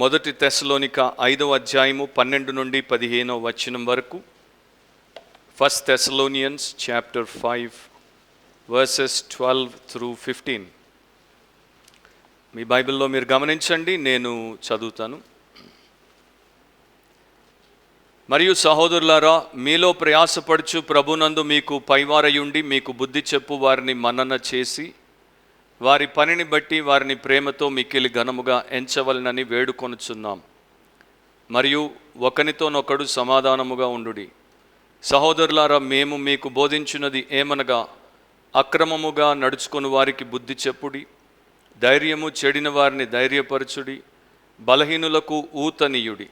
మొదటి తెస్సలోనిక 5వ అధ్యాయము 12 నుండి 15వ వచనం వరకు. First Thessalonians chapter 5 verses 12 through 15. మీ బైబిల్లో మీరు గమనించండి, నేను చదువుతాను. మరియు సహోదరులారా, మీలో ప్రయాసపడుచు ప్రభునందు మీకు పైవారయుండి మీకు బుద్ధి చెప్పు వారిని మన్నన చేసి వారి పనిని బట్టి వారిని ప్రేమతో మిక్కిలి ఘనముగా ఎంచవలనని వేడుకొనుచున్నాం. మరియు ఒకనితోనొకడు సమాధానముగా ఉండుడి. సహోదరులారా, మేము మీకు బోధించున్నది ఏమనగా, అక్రమముగా నడుచుకుని వారికి బుద్ధి చెప్పుడి, ధైర్యము చెడిన వారిని ధైర్యపరచుడి, బలహీనులకు ఊతనీయుడి,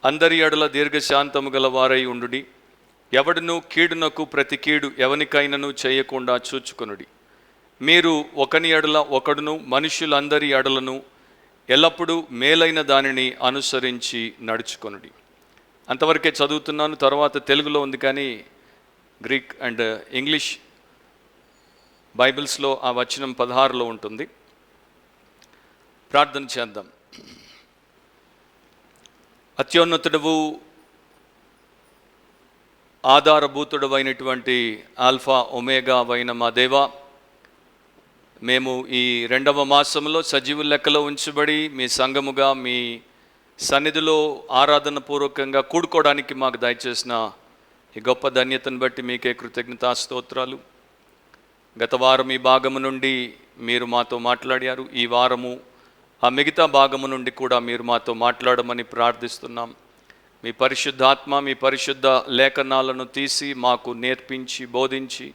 అందరి ఎడల దీర్ఘశాంతము గల వారై ఉండుడి, ఎవడును కీడునకు ప్రతి కీడు ఎవనికైనను చేయకుండా చూచుకొనుడి. మీరు ఒకని ఎడల ఒకడును మనుషులందరి ఎడలను ఎల్లప్పుడూ మేలైన దానిని అనుసరించి నడుచుకొనుడి. అంతవరకే చదువుతున్నాను. తర్వాత తెలుగులో ఉంది, కానీ గ్రీక్ అండ్ ఇంగ్లీష్ బైబిల్స్లో ఆ వచనం 16లో ఉంటుంది. ప్రార్థన చేద్దాం. అత్యున్నతుడవు, ఆధారభూతుడు అయినటువంటి ఆల్ఫా ఒమేగా అయిన మా దేవా, మేము ఈ 2వ మాసంలో సజీవ లెక్కలో ఉంచబడి మీ సంఘముగా మీ సన్నిధిలో ఆరాధన పూర్వకంగా కూడుకోవడానికి మాకు దయచేసిన ఈ గొప్ప ధన్యతను బట్టి మీకే కృతజ్ఞతా స్తోత్రాలు. గత వారం ఈ భాగము నుండి మీరు మాతో మాట్లాడారు. ఈ వారము ఆ మిగతా భాగము నుండి కూడా మీరు మాతో మాట్లాడమని ప్రార్థిస్తున్నాం. మీ పరిశుద్ధాత్మ, మీ పరిశుద్ధ లేఖనాలను తీసి మాకు నేర్పించి బోధించి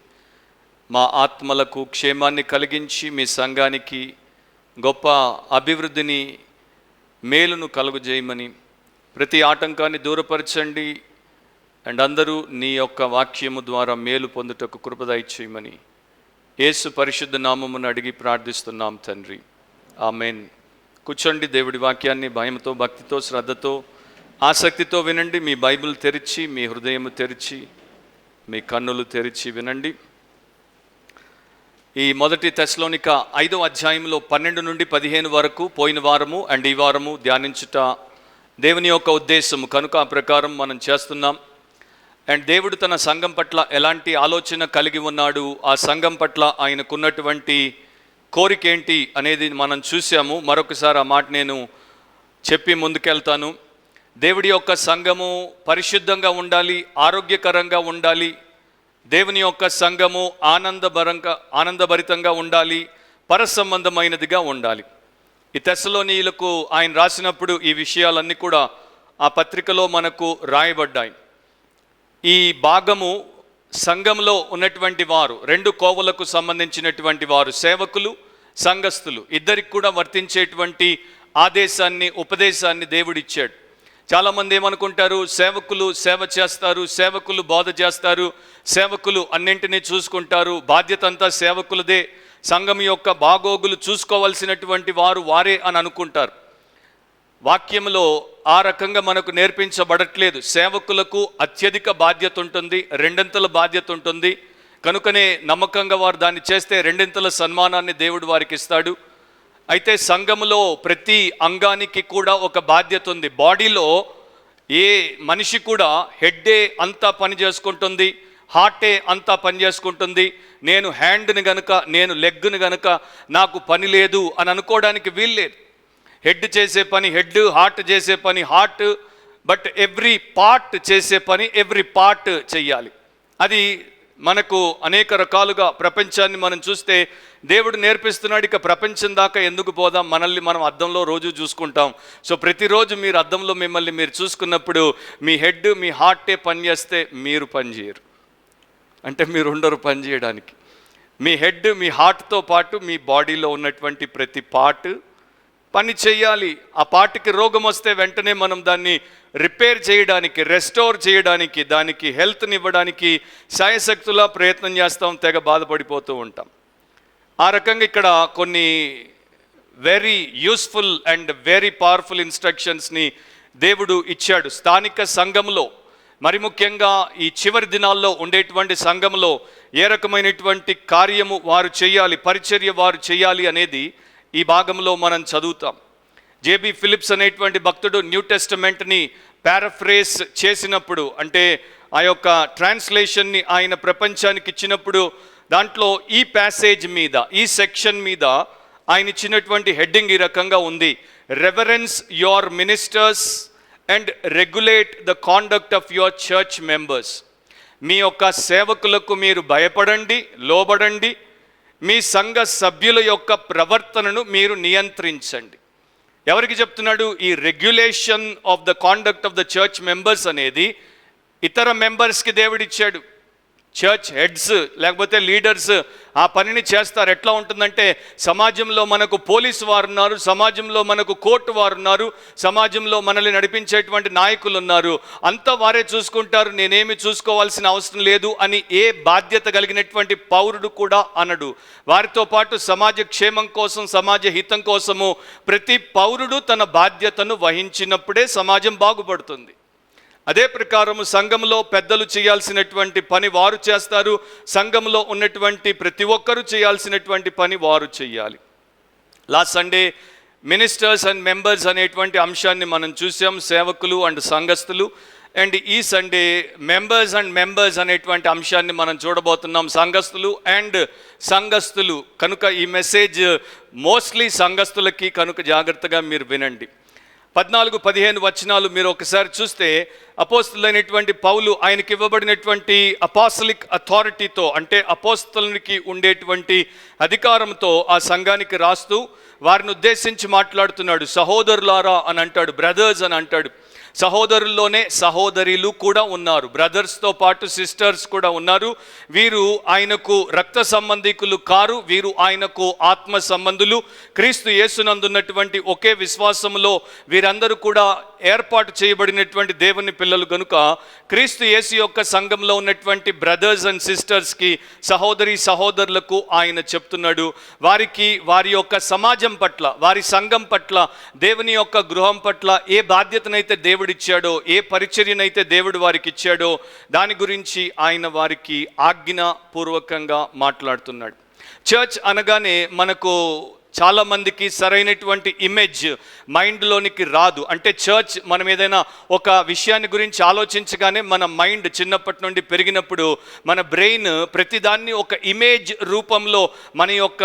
మా ఆత్మలకు క్షేమాన్ని కలిగించి మీ సంఘానికి గొప్ప అభివృద్ధిని, మేలును కలుగజేయమని, ప్రతి ఆటంకాన్ని దూరపరచండి అండ్ అందరూ నీ యొక్క వాక్యము ద్వారా మేలు పొందుటకు కృప దయచేయమని యేసు పరిశుద్ధ నామమును అడిగి ప్రార్థిస్తున్నాం తండ్రి, ఆమేన్. కూర్చోండి. దేవుడి వాక్యాన్ని భయంతో, భక్తితో, శ్రద్ధతో, ఆసక్తితో వినండి. మీ బైబిల్ తెరిచి, మీ హృదయము తెరిచి, మీ కన్నులు తెరిచి వినండి. ఈ మొదటి తెస్సలోనిక 5వ అధ్యాయంలో 12 నుండి 15 వరకు పోయిన వారము అండ్ ఈ వారము ధ్యానించుట దేవుని యొక్క ఉద్దేశము కనుక ఆ ప్రకారం మనం చేస్తున్నాం. అండ్ దేవుడు తన సంఘం పట్ల ఎలాంటి ఆలోచన కలిగి ఉన్నాడు, ఆ సంఘం పట్ల ఆయనకున్నటువంటి కోరిక ఏంటి అనేది మనం చూసాము. మరొకసారి ఆ మాట నేను చెప్పి ముందుకెళ్తాను. దేవుడి యొక్క సంఘము పరిశుద్ధంగా ఉండాలి, ఆరోగ్యకరంగా ఉండాలి. దేవుని యొక్క సంఘము ఆనందభరితంగా ఉండాలి, పరసంబంధమైనదిగా ఉండాలి. ఈ తెస్సలోనీయులకు ఆయన రాసినప్పుడు ఈ విషయాలన్నీ కూడా ఆ పత్రికలో మనకు రాయబడ్డాయి. ఈ భాగము సంఘంలో ఉన్నటువంటి వారు, 2 కోవలకు సంబంధించినటువంటి వారు, సేవకులు, సంఘస్థులు, ఇద్దరికి కూడా వర్తించేటువంటి ఆదేశాన్ని, ఉపదేశాన్ని దేవుడిచ్చాడు. చాలామంది ఏమనుకుంటారు, సేవకులు సేవ చేస్తారు, సేవకులు బోధ చేస్తారు, సేవకులు అన్నింటినీ చూసుకుంటారు, బాధ్యత అంతా సేవకులదే, సంఘం యొక్క బాగోగులు చూసుకోవాల్సినటువంటి వారు వారే అని అనుకుంటారు. వాక్యంలో ఆ రకంగా మనకు నేర్పించబడట్లేదు. సేవకులకు అత్యధిక బాధ్యత ఉంటుంది, 2 బాధ్యత ఉంటుంది. కనుకనే నమ్మకంగా వారు దాన్ని చేస్తే 2 సన్మానాన్ని దేవుడు వారికి ఇస్తాడు. అయితే సంఘములో ప్రతి అంగానికి కూడా ఒక బాధ్యత ఉంది. బాడీలో ఏ మనిషి కూడా హెడ్డే అంతా పని చేసుకుంటుంది, హార్టే అంతా పని చేసుకుంటుంది. నేను హ్యాండ్ని గనుక, నేను లెగ్ని గనుక నాకు పని లేదు అని అనుకోవడానికి వీల్లేదు. హెడ్ చేసే పని హెడ్, హార్ట్ చేసే పని హార్ట్, బట్ ఎవ్రీ పార్ట్ చేసే పని ఎవ్రీ పార్ట్ చెయ్యాలి. అది మనకు అనేక రకాలుగా ప్రపంచాన్ని మనం చూస్తే దేవుడు నేర్పిస్తున్నాడు. ఇక ప్రపంచం దాకా ఎందుకు పోదాం, మనల్ని మనం అద్దంలో రోజు చూసుకుంటాం. సో ప్రతిరోజు మీరు అద్దంలో మిమ్మల్ని మీరు చూసుకున్నప్పుడు మీ హెడ్, మీ హార్టే పని చేస్తే మీరు పని చేయరు, అంటే మీరు ఉండరు పని చేయడానికి. మీ హెడ్, మీ హార్ట్తో పాటు మీ బాడీలో ఉన్నటువంటి ప్రతి పార్ట్ పని చేయాలి. ఆ పార్ట్కి రోగం వస్తే వెంటనే మనం దాన్ని రిపేర్ చేయడానికి, రెస్టోర్ చేయడానికి, దానికి హెల్త్ని ఇవ్వడానికి శాయశక్తులా ప్రయత్నం చేస్తాం, తెగ బాధపడిపోతూ ఉంటాం. ఆ రకంగా ఇక్కడ కొన్ని very useful and very powerful ఇన్స్ట్రక్షన్స్ని దేవుడు ఇచ్చాడు. స్థానిక సంఘంలో, మరి ముఖ్యంగా ఈ చివరి దినాల్లో ఉండేటువంటి సంఘంలో ఏ రకమైనటువంటి కార్యము వారు చేయాలి, పరిచర్య వారు చేయాలి అనేది ఈ భాగంలో మనం చదువుతాం. జేబీ ఫిలిప్స్ అనేటువంటి భక్తుడు న్యూ టెస్టమెంట్ని పారాఫ్రేస్ చేసినప్పుడు, అంటే ఆ యొక్క ట్రాన్స్లేషన్ని ఆయన ప్రపంచానికి ఇచ్చినప్పుడు, దాంట్లో ఈ ప్యాసేజ్ మీద, ఈ సెక్షన్ మీద ఆయన ఇచ్చినటువంటి హెడ్డింగ్ ఈ రకంగా ఉంది: reverence your ministers and regulate the conduct of your church members. మీ యొక్క సేవకులకు మీరు భయపడండి, లోబడండి, మీ సంఘ సభ్యుల యొక్క ప్రవర్తనను మీరు నియంత్రించండి. ఎవరికి చెప్తున్నాడు? ఈ regulation of the conduct of the church members అనేది ఇతర మెంబర్స్కి దేవుడిచ్చాడు. చర్చ్ హెడ్స్ లేకపోతే లీడర్స్ ఆ పనిని చేస్తారు. ఎట్లా ఉంటుందంటే, సమాజంలో మనకు పోలీసు వారు ఉన్నారు, సమాజంలో మనకు కోర్టు వారు ఉన్నారు, సమాజంలో మనల్ని నడిపించేటువంటి నాయకులు ఉన్నారు, అంతా వారే చూసుకుంటారు, నేనేమి చూసుకోవాల్సిన అవసరం లేదు అని ఏ బాధ్యత కలిగినటువంటి పౌరుడు కూడా అనడు. వారితో పాటు సమాజ క్షేమం కోసం, సమాజ హితం కోసము ప్రతి పౌరుడు తన బాధ్యతను వహించినప్పుడే సమాజం బాగుపడుతుంది. అదే ప్రకారము సంఘంలో పెద్దలు చేయాల్సినటువంటి పని వారు చేస్తారు, సంఘంలో ఉన్నటువంటి ప్రతి ఒక్కరూ చేయాల్సినటువంటి పని వారు చేయాలి. Last Sunday ministers and members అనేటువంటి అంశాన్ని మనం చూసాం, సేవకులు అండ్ సంఘస్థులు. అండ్ ఈ సండే మెంబర్స్ అనేటువంటి అంశాన్ని మనం చూడబోతున్నాం, సంఘస్థులు అండ్ సంఘస్థులు. కనుక ఈ మెసేజ్ మోస్ట్లీ సంఘస్థులకి, కనుక జాగ్రత్తగా మీరు వినండి. 14-15 వచనాలు మీరు ఒకసారి చూస్తే, అపోస్తలులైనటువంటి పౌలు ఆయనకి ఇవ్వబడినటువంటి అపోస్టలిక్ అథారిటీతో, అంటే అపోస్తలునికి ఉండేటువంటి అధికారంతో ఆ సంఘానికి రాస్తూ వారిని ఉద్దేశించి మాట్లాడుతున్నాడు. సహోదరులారా అని అంటాడు, బ్రదర్స్ అని అంటాడు. సహోదరుల్లోనే సహోదరులు కూడా ఉన్నారు, బ్రదర్స్తో పాటు సిస్టర్స్ కూడా ఉన్నారు. వీరు ఆయనకు రక్త సంబంధికులు కారు, వీరు ఆయనకు ఆత్మ సంబంధులు. క్రీస్తు యేసునందున్నటువంటి ఒకే విశ్వాసంలో వీరందరూ కూడా ఏర్పాటు చేయబడినటువంటి దేవుని పిల్లలు. గనుక క్రీస్తు యేసు యొక్క సంఘంలో ఉన్నటువంటి బ్రదర్స్ అండ్ సిస్టర్స్కి, సహోదరులకు ఆయన చెప్తున్నాడు, వారికి వారి యొక్క సమాజం పట్ల, వారి సంఘం పట్ల, దేవుని యొక్క గృహం పట్ల ఏ బాధ్యతనైతే దేవుడిచ్చాడో, ఏ పరిచర్యనైతే దేవుడు వారికి ఇచ్చాడో దాని గురించి ఆయన వారికి ఆజ్ఞాపూర్వకంగా మాట్లాడుతున్నాడు. చర్చ్ అనగానే మనకు చాలామందికి సరైనటువంటి ఇమేజ్ మైండ్లోనికి రాదు. అంటే చర్చ్, మనం ఏదైనా ఒక విషయాన్ని గురించి ఆలోచించగానే మన మైండ్ చిన్నప్పటి నుండి పెరిగినప్పుడు మన బ్రెయిన్ ప్రతిదాన్ని ఒక ఇమేజ్ రూపంలో మన యొక్క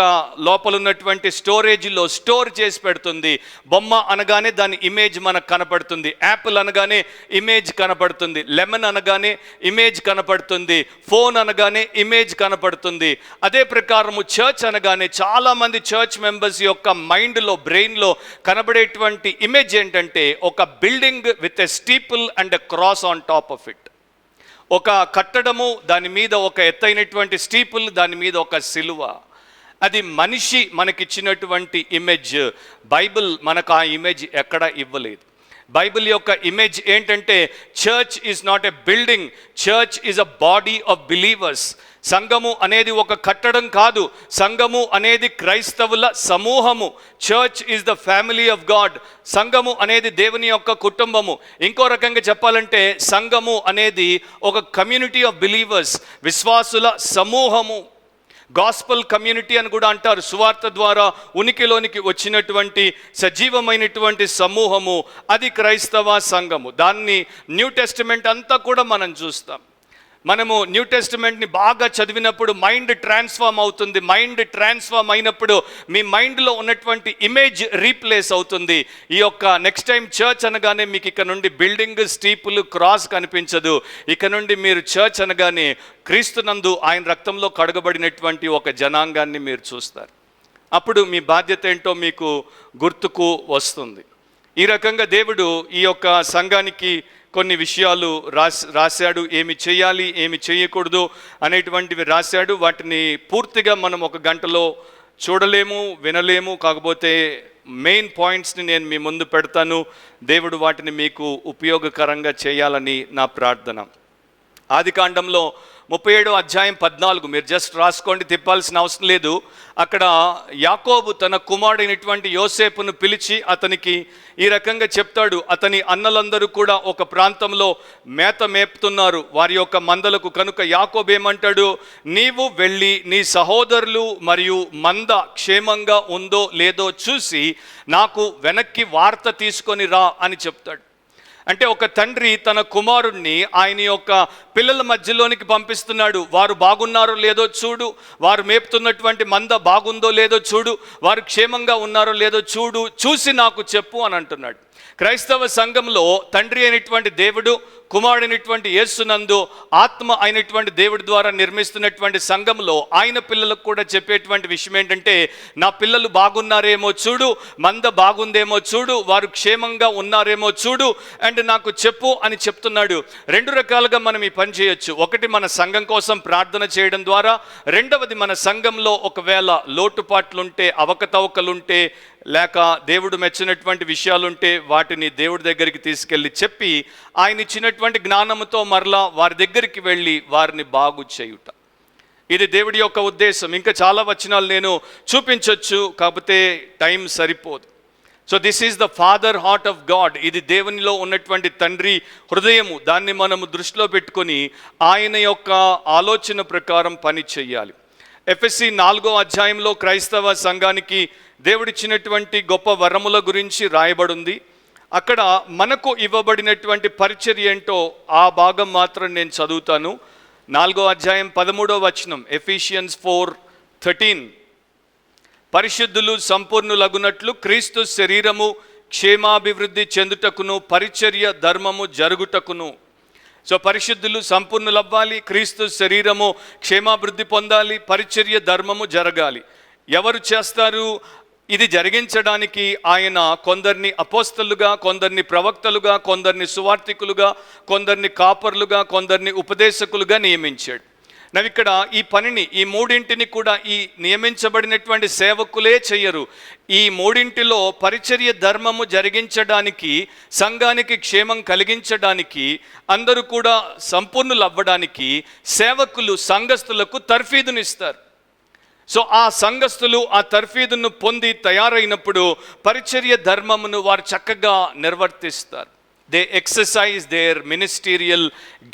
లోపల ఉన్నటువంటి స్టోరేజ్లో స్టోర్ చేసి పెడుతుంది. బొమ్మ అనగానే దాని ఇమేజ్ మనకు కనపడుతుంది, యాపిల్ అనగానే ఇమేజ్ కనపడుతుంది, లెమన్ అనగానే ఇమేజ్ కనపడుతుంది, ఫోన్ అనగానే ఇమేజ్ కనపడుతుంది. అదే ప్రకారము చర్చ్ అనగానే చాలామంది చర్చ్ మెంబర్స్ యొక్క మైండ్లో, బ్రెయిన్లో కనబడేటువంటి ఇమేజ్ ఏంటంటే, ఒక building with a steeple and a cross on top of it. ఒక కట్టడము, దాని మీద ఒక ఎత్తైనటువంటి స్టీపుల్, దాని మీద ఒక సిలువ. అది మనిషి మనకిచ్చినటువంటి ఇమేజ్. బైబిల్ మనకు ఆ ఇమేజ్ ఎక్కడ ఇవ్వలేదు. బైబిల్ యొక్క ఇమేజ్ ఏంటంటే, church is not a building, church is a body of believers. సంఘము అనేది ఒక కట్టడం కాదు, సంఘము అనేది క్రైస్తవుల సమూహము. Church is the family of God. సంఘము అనేది దేవుని యొక్క కుటుంబము. ఇంకో రకంగా చెప్పాలంటే, సంఘము అనేది ఒక కమ్యూనిటీ ఆఫ్ బిలీవర్స్, విశ్వాసుల సమూహము. గాస్పల్ కమ్యూనిటీ అని కూడా అంటారు. సువార్త ద్వారా ఉనికిలోనికి వచ్చినటువంటి సజీవమైనటువంటి సమూహము, అది క్రైస్తవ సంఘము. దాన్ని న్యూ టెస్టిమెంట్ అంతా కూడా మనం చూస్తాం. మనము న్యూ టెస్టిమెంట్ని బాగా చదివినప్పుడు మైండ్ ట్రాన్స్ఫార్మ్ అవుతుంది. మైండ్ ట్రాన్స్ఫార్మ్ అయినప్పుడు మీ మైండ్లో ఉన్నటువంటి ఇమేజ్ రీప్లేస్ అవుతుంది. ఈ యొక్క నెక్స్ట్ టైం చర్చ్ అనగానే మీకు ఇక నుండి బిల్డింగ్, స్టీపుల్, క్రాస్ కనిపించదు. ఇక నుండి మీరు చర్చ్ అనగానే క్రీస్తునందు ఆయన రక్తంలో కడగబడినటువంటి ఒక జనాంగాన్ని మీరు చూస్తారు. అప్పుడు మీ బాధ్యత ఏంటో మీకు గుర్తుకు వస్తుంది. ఈ రకంగా దేవుడు ఈ యొక్క సంఘానికి కొన్ని విషయాలు రాశాడు. ఏమి చేయాలి, ఏమి చేయకూడదు అనేటువంటివి రాశాడు. వాటిని పూర్తిగా మనం ఒక గంటలో చూడలేము, వినలేము. కాకపోతే మెయిన్ పాయింట్స్ని నేను మీ ముందు పెడతాను. దేవుడు వాటిని మీకు ఉపయోగకరంగా చేయాలని నా ప్రార్థన. ఆదికాండంలో 37:14 మీరు జస్ట్ రాసుకోండి, తిప్పాల్సిన అవసరం లేదు. అక్కడ యాకోబు తన కుమారుడైనటువంటి యోసేపును పిలిచి అతనికి ఈ రకంగా చెప్తాడు. అతని అన్నలందరూ కూడా ఒక ప్రాంతంలో మేత మేపుతున్నారు వారి యొక్క మందలకు. కనుక యాకోబు ఏమంటాడు, నీవు వెళ్ళి నీ సహోదరులు మరియు మంద క్షేమంగా ఉందో లేదో చూసి నాకు వెనక్కి వార్త తీసుకొని రా అని చెప్తాడు. అంటే ఒక తండ్రి తన కుమారుణ్ణి ఆయన యొక్క పిల్లల మధ్యలోనికి పంపిస్తున్నాడు. వారు బాగున్నారో లేదో చూడు, వారు మేపుతున్నటువంటి మంద బాగుందో లేదో చూడు, వారు క్షేమంగా ఉన్నారో లేదో చూడు, చూసి నాకు చెప్పు అని అంటున్నాడు. క్రైస్తవ సంఘంలో తండ్రి అయినటువంటి దేవుడు, కుమారుడైనటువంటి యేసునందు ఆత్మ అయినటువంటి దేవుడి ద్వారా నిర్మిస్తున్నటువంటి సంఘంలో ఆయన పిల్లలకు కూడా చెప్పేటువంటి విషయం ఏంటంటే, నా పిల్లలు బాగున్నారేమో చూడు, మంద బాగుందేమో చూడు, వారు క్షేమంగా ఉన్నారేమో చూడు అండ్ నాకు చెప్పు అని చెప్తున్నాడు. రెండు రకాలుగా మనం ఈ పని చేయొచ్చు. ఒకటి, మన సంఘం కోసం ప్రార్థన చేయడం ద్వారా. రెండవది, మన సంఘంలో ఒకవేళ లోటుపాట్లుంటే, అవకతవకలుంటే, లేక దేవుడు మెచ్చినటువంటి విషయాలుంటే వాటిని దేవుడి దగ్గరికి తీసుకెళ్ళి చెప్పి ఆయన ఇచ్చినటువంటి జ్ఞానంతో మరలా వారి దగ్గరికి వెళ్ళి వారిని బాగు చేయుట. ఇది దేవుడి యొక్క ఉద్దేశం. ఇంకా చాలా వచనాలు నేను చూపించవచ్చు, కాకపోతే టైం సరిపోదు. So this is the father heart of God. ఇది దేవునిలో ఉన్నటువంటి తండ్రి హృదయము. దాన్ని మనము దృష్టిలో పెట్టుకొని ఆయన యొక్క ఆలోచన ప్రకారం పని చేయాలి. ఎఫెసీ 4వ క్రైస్తవ సంఘానికి దేవుడిచ్చినటువంటి గొప్ప వరముల గురించి రాయబడింది. అక్కడ మనకు ఇవ్వబడినటువంటి పరిచర్య ఏంటో ఆ భాగం మాత్రం నేను చదువుతాను. 4వ ఎఫిషియన్స్ 4:13 పరిశుద్ధులు సంపూర్ణులగునట్లు క్రీస్తు శరీరము క్షేమాభివృద్ధి చెందుటకును పరిచర్య ధర్మము జరుగుటకును. సో పరిశుద్ధులు సంపూర్ణులవ్వాలి, క్రీస్తు శరీరము క్షేమాభివృద్ధి పొందాలి, పరిచర్య ధర్మము జరగాలి. ఎవరు చేస్తారు? ఇది జరిగించడానికి ఆయన కొందరిని అపోస్తలుగా, కొందరిని ప్రవక్తలుగా, కొందరిని సువార్థికులుగా, కొందరిని కాపర్లుగా, కొందరిని ఉపదేశకులుగా నియమించాడు. ఇక్కడ ఈ పనిని, ఈ మూడింటిని కూడా ఈ నియమించబడినటువంటి సేవకులే చెయ్యరు. ఈ మూడింటిలో పరిచర్య ధర్మము జరిగించడానికి, సంఘానికి క్షేమం కలిగించడానికి, అందరూ కూడా సంపూర్ణులు అవ్వడానికి సేవకులు సంఘస్థులకు తర్ఫీదునిస్తారు. సో ఆ సంఘస్థులు ఆ తర్ఫీదును పొంది తయారైనప్పుడు పరిచర్య ధర్మమును వారు చక్కగా నిర్వర్తిస్తారు. They exercise their ministerial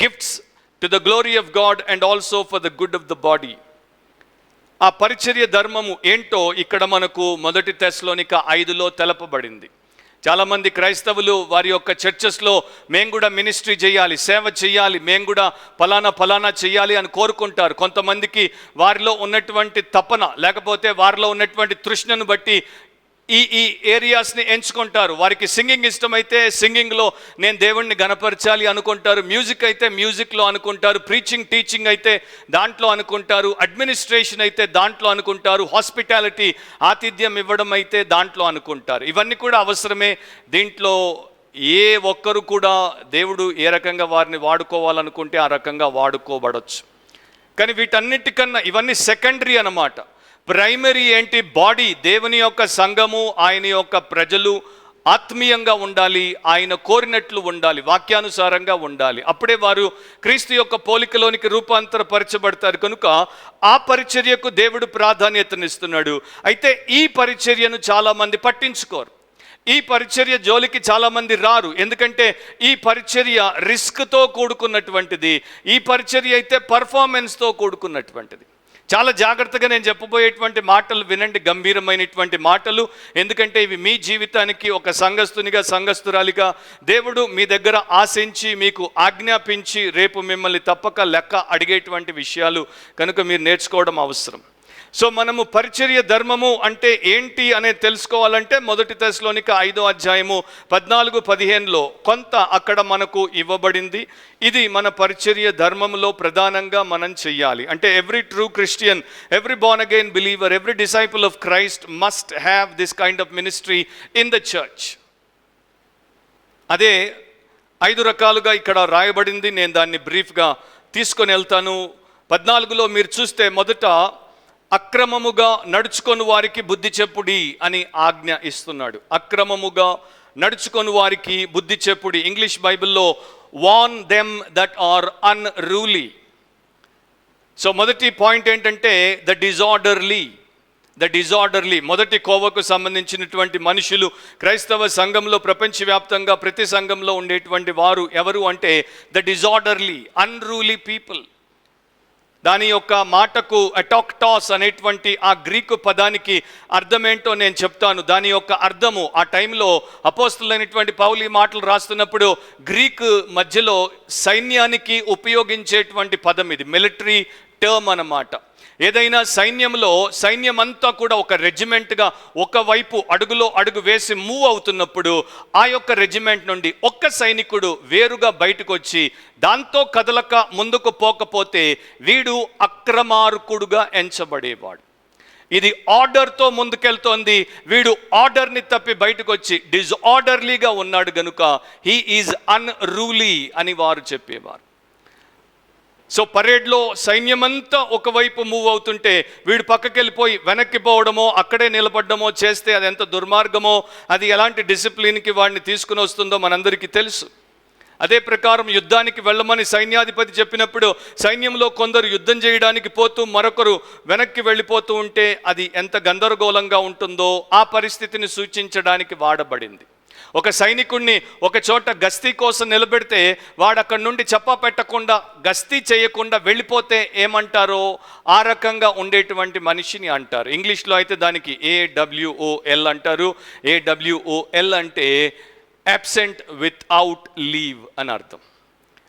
gifts to the glory of God and also for the good of the body. ఆ పరిచర్య ధర్మము ఏంటో ఇక్కడ మనకు 1 తెస్సలోనిక 5లో తెలపబడింది. చాలామంది క్రైస్తవులు వారి యొక్క చర్చెస్లో మేము కూడా మినిస్ట్రీ చేయాలి, సేవ చేయాలి, మేము కూడా ఫలానా చేయాలి అని కోరుకుంటారు. కొంతమందికి వారిలో ఉన్నటువంటి తపన లేకపోతే వారిలో ఉన్నటువంటి తృష్ణను బట్టి ఈ ఏరియాస్ని ఎంచుకుంటారు. వారికి సింగింగ్ ఇష్టమైతే సింగింగ్లో నేను దేవుణ్ణి గణపరచాలి అనుకుంటారు, మ్యూజిక్ అయితే మ్యూజిక్లో అనుకుంటారు, టీచింగ్ అయితే దాంట్లో అనుకుంటారు, అడ్మినిస్ట్రేషన్ అయితే దాంట్లో అనుకుంటారు, హాస్పిటాలిటీ ఆతిథ్యం ఇవ్వడం అయితే దాంట్లో అనుకుంటారు. ఇవన్నీ కూడా అవసరమే. దీంట్లో ఏ ఒక్కరు కూడా దేవుడు ఏ రకంగా వారిని వాడుకోవాలనుకుంటే ఆ రకంగా వాడుకోబడవచ్చు. కానీ వీటన్నిటికన్నా ఇవన్నీ సెకండరీ అన్నమాట. ప్రైమరీ ఏంటి? బాడీ, దేవుని యొక్క సంఘము, ఆయన యొక్క ప్రజలు ఆత్మీయంగా ఉండాలి, ఆయన కోరినట్లు ఉండాలి, వాక్యానుసారంగా ఉండాలి. అప్పుడే వారు క్రీస్తు యొక్క పోలికలోనికి రూపాంతరపరచబడతారు. కనుక ఆ పరిచర్యకు దేవుడు ప్రాధాన్యతనిస్తున్నాడు. అయితే ఈ పరిచర్యను చాలామంది పట్టించుకోరు. ఈ పరిచర్య జోలికి చాలామంది రారు. ఎందుకంటే ఈ పరిచర్య రిస్క్తో కూడుకున్నటువంటిది. ఈ పరిచర్య అయితే పర్ఫార్మెన్స్తో కూడుకున్నటువంటిది. చాలా జాగ్రత్తగా నేను చెప్పబోయేటువంటి మాటలు వినండి, గంభీరమైనటువంటి మాటలు. ఎందుకంటే ఇవి మీ జీవితానికి ఒక సంఘస్థునిగా, సంఘస్థురాలిగా దేవుడు మీ దగ్గర ఆశించి మీకు ఆజ్ఞాపించి రేపు మిమ్మల్ని తప్పక లెక్క అడిగేటువంటి విషయాలు. కనుక మీరు నేర్చుకోవడం అవసరం. సో మనము పరిచర్య ధర్మము అంటే ఏంటి అనేది తెలుసుకోవాలంటే 1 తెస్సలోనిక 5:14-15లో కొంత అక్కడ మనకు ఇవ్వబడింది. ఇది మన పరిచర్య ధర్మంలో ప్రధానంగా మనం చెయ్యాలి. అంటే every true Christian, every Born again believer, every disciple of Christ must have this kind of ministry in the church. అదే 5 రకాలుగా ఇక్కడ రాయబడింది. నేను దాన్ని బ్రీఫ్గా తీసుకొని వెళ్తాను. 14లో మీరు చూస్తే మొదట అక్రమముగా నడుచుకొని వారికి బుద్ధి చెప్పుడి అని ఆజ్ఞ ఇస్తున్నాడు. అక్రమముగా నడుచుకొని వారికి బుద్ధి చెప్పుడి. ఇంగ్లీష్ బైబిల్లో warn them that are unruly. So మొదటి పాయింట్ ఏంటంటే ద డిజార్డర్లీ మొదటి కోవకు సంబంధించినటువంటి మనుషులు క్రైస్తవ సంఘంలో ప్రపంచవ్యాప్తంగా ప్రతి సంఘంలో ఉండేటువంటి వారు ఎవరు అంటే ద డిజార్డర్లీ అన్రూలీ పీపుల్. దాని యొక్క మాటకు అటాక్టాస్ అనేటువంటి ఆ గ్రీకు పదానికి అర్థమేంటో నేను చెప్తాను. దాని యొక్క అర్థము ఆ టైంలో అపోస్తులైనటువంటి పౌలు ఈ మాటలు రాస్తున్నప్పుడు గ్రీకు మధ్యలో సైన్యానికి ఉపయోగించేటువంటి పదం ఇది, మిలిటరీ టర్మ్ అన్నమాట. ఏదైనా సైన్యంలో సైన్యమంతా కూడా ఒక రెజిమెంట్గా ఒకవైపు అడుగులో అడుగు వేసి మూవ్ అవుతున్నప్పుడు ఆ యొక్క రెజిమెంట్ నుండి ఒక్క సైనికుడు వేరుగా బయటకు వచ్చి దాంతో కదలక ముందుకు పోకపోతే వీడు అక్రమార్కుడుగా ఎంచబడేవాడు. ఇది ఆర్డర్తో ముందుకెళ్తోంది, వీడు ఆర్డర్ని తప్పి బయటకు వచ్చి డిజార్డర్లీగా ఉన్నాడు గనుక హీ ఈజ్ అన్రూలీ అని వారు చెప్పేవారు. సో పరేడ్లో సైన్యమంతా ఒకవైపు మూవ్ అవుతుంటే వీడు పక్కకి వెళ్ళిపోయి వెనక్కి పోవడమో అక్కడే నిలబడ్డమో చేస్తే అది ఎంత దుర్మార్గమో, అది ఎలాంటి డిసిప్లిన్కి వాడిని తీసుకుని వస్తుందో మనందరికీ తెలుసు. అదే ప్రకారం యుద్ధానికి వెళ్ళమని సైన్యాధిపతి చెప్పినప్పుడు సైన్యంలో కొందరు యుద్ధం చేయడానికి పోతూ మరొకరు వెనక్కి వెళ్ళిపోతూ ఉంటే అది ఎంత గందరగోళంగా ఉంటుందో ఆ పరిస్థితిని సూచించడానికి వాడబడింది. ఒక సైనికుణ్ణి ఒక చోట గస్తీ కోసం నిలబెడితే వాడు అక్కడి నుండి చెప్పా పెట్టకుండా గస్తీ చేయకుండా వెళ్ళిపోతే ఏమంటారో ఆ రకంగా ఉండేటువంటి మనిషిని అంటారు. ఇంగ్లీష్లో అయితే దానికి AWOL అంటారు. AWOL అంటే అబ్సెంట్ వితౌట్ లీవ్ అని అర్థం.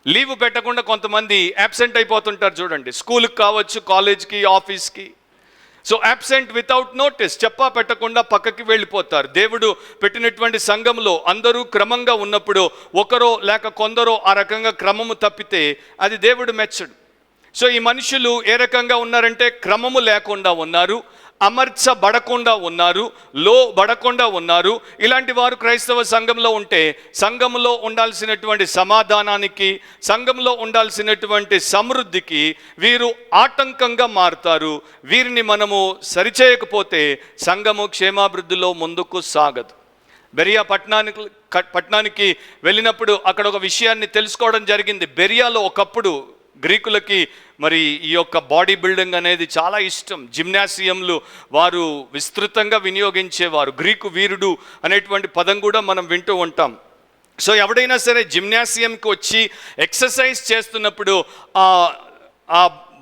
లీవ్ పెట్టకుండా కొంతమంది అబ్సెంట్ అయిపోతుంటారు చూడండి, స్కూల్కి కావచ్చు, కాలేజ్కి, ఆఫీస్కి. సో అబ్సెంట్ వితౌట్ నోటీస్, చెప్పా పెట్టకుండా పక్కకి వెళ్ళిపోతారు. దేవుడు పెట్టినటువంటి సంఘంలో అందరూ క్రమంగా ఉన్నప్పుడు ఒకరో లేక కొందరో ఆ రకంగా క్రమము తప్పితే అది దేవుడు మెచ్చడు. సో ఈ మనుషులు ఏ రకంగా ఉన్నారంటే క్రమము లేకుండా ఉన్నారు, అమర్చబడకుండా ఉన్నారు, లోబడకుండా ఉన్నారు. ఇలాంటి వారు క్రైస్తవ సంఘంలో ఉంటే సంఘంలో ఉండాల్సినటువంటి సమాధానానికి, సంఘంలో ఉండాల్సినటువంటి సమృద్ధికి వీరు ఆటంకంగా మారుతారు. వీరిని మనము సరిచేయకపోతే సంఘము క్షేమాభివృద్ధిలో ముందుకు సాగదు. బెరియా పట్టణానికి వెళ్ళినప్పుడు అక్కడ ఒక విషయాన్ని తెలుసుకోవడం జరిగింది. బెరియాలో ఒకప్పుడు గ్రీకులకి మరి ఈ యొక్క బాడీ బిల్డింగ్ అనేది చాలా ఇష్టం. జిమ్నాసియంలు వారు విస్తృతంగా వినియోగించేవారు. గ్రీకు వీరుడు అనేటువంటి పదం కూడా మనం వింటూ ఉంటాం. సో ఎవడైనా సరే జిమ్నాసియంకి వచ్చి ఎక్సర్సైజ్ చేస్తున్నప్పుడు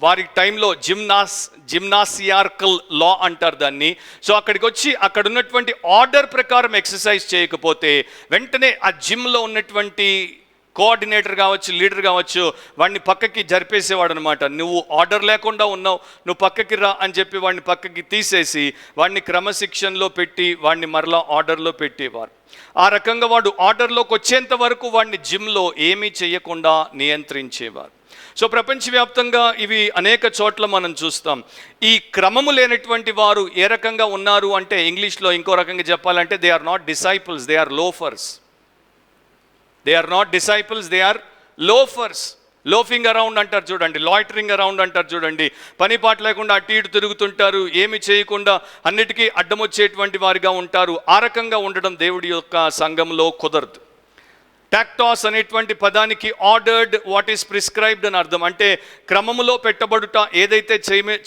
వారి టైంలో జిమ్నాసియార్కల్ లా అంటారు దాన్ని. సో అక్కడికి వచ్చి అక్కడ ఉన్నటువంటి ఆర్డర్ ప్రకారం ఎక్సర్సైజ్ చేయకపోతే వెంటనే ఆ జిమ్లో ఉన్నటువంటి కోఆర్డినేటర్ కావచ్చు, లీడర్ కావచ్చు, వాడిని పక్కకి జరిపేసేవాడు అనమాట. నువ్వు ఆర్డర్ లేకుండా ఉన్నావు, నువ్వు పక్కకి రా అని చెప్పి వాడిని పక్కకి తీసేసి వాడిని క్రమశిక్షణలో పెట్టి వాడిని మరలా ఆర్డర్లో పెట్టేవారు. ఆ రకంగా వాడు ఆర్డర్లోకి వచ్చేంత వరకు వాడిని జిమ్లో ఏమీ చేయకుండా నియంత్రించేవారు. సో ప్రపంచవ్యాప్తంగా ఇవి అనేక చోట్ల మనం చూస్తాం. ఈ క్రమము లేనటువంటి వారు ఏ రకంగా ఉన్నారు అంటే ఇంగ్లీష్లో ఇంకో రకంగా చెప్పాలంటే they are not disciples, they are loafers. They are not disciples, they are loafers. Loafing around అంటారు చూడండి, లాయిటరింగ్ అరౌండ్ అంటారు చూడండి. పని పాట లేకుండా అటు ఇటు తిరుగుతుంటారు, ఏమి చేయకుండా అన్నిటికీ అడ్డం వచ్చేటువంటి వారిగా ఉంటారు. ఆ రకంగా ఉండడం దేవుడి యొక్క సంఘంలో కుదరదు. టాక్టాస్ అనేటువంటి పదానికి ఆర్డర్డ్, వాట్ ఈస్ ప్రిస్క్రైబ్డ్ అని అర్థం. అంటే క్రమములో పెట్టబడుట, ఏదైతే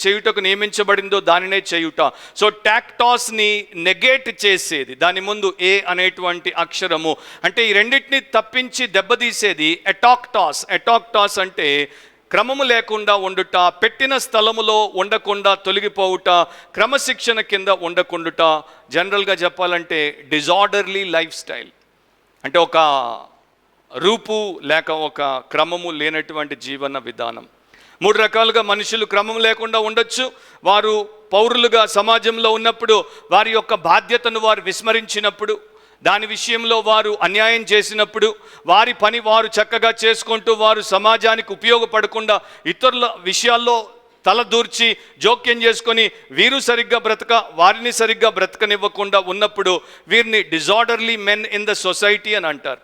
చేయుటకు నియమించబడిందో దానినే చేయుట. సో టాక్టాస్ని నెగేట్ చేసేది, దాని ముందు ఏ అనేటువంటి అక్షరము అంటే ఈ రెండింటిని తప్పించి దెబ్బతీసేది ఎటాక్టాస్. ఎటాక్టాస్ అంటే క్రమము లేకుండా ఉండుట, పెట్టిన స్థలములో ఉండకుండా తొలగిపోవుట, క్రమశిక్షణ కింద ఉండకుండుట. జనరల్గా చెప్పాలంటే డిజార్డర్లీ లైఫ్ స్టైల్ అంటే ఒక రూపు లేక ఒక క్రమము లేనటువంటి జీవన విధానం. మూడు రకాలుగా మనుషులు క్రమం లేకుండా ఉండొచ్చు. వారు పౌరులుగా సమాజంలో ఉన్నప్పుడు వారి యొక్క బాధ్యతను వారు విస్మరించినప్పుడు, దాని విషయంలో వారు అన్యాయం చేసినప్పుడు, వారి పని వారు చక్కగా చేసుకుంటూ వారు సమాజానికి ఉపయోగపడకుండా ఇతరుల విషయాల్లో తలదూర్చి జోక్యం చేసుకొని వీరు సరిగ్గా వారిని సరిగ్గా బ్రతకనివ్వకుండా ఉన్నప్పుడు వీరిని disorderly men in the society అని అంటారు.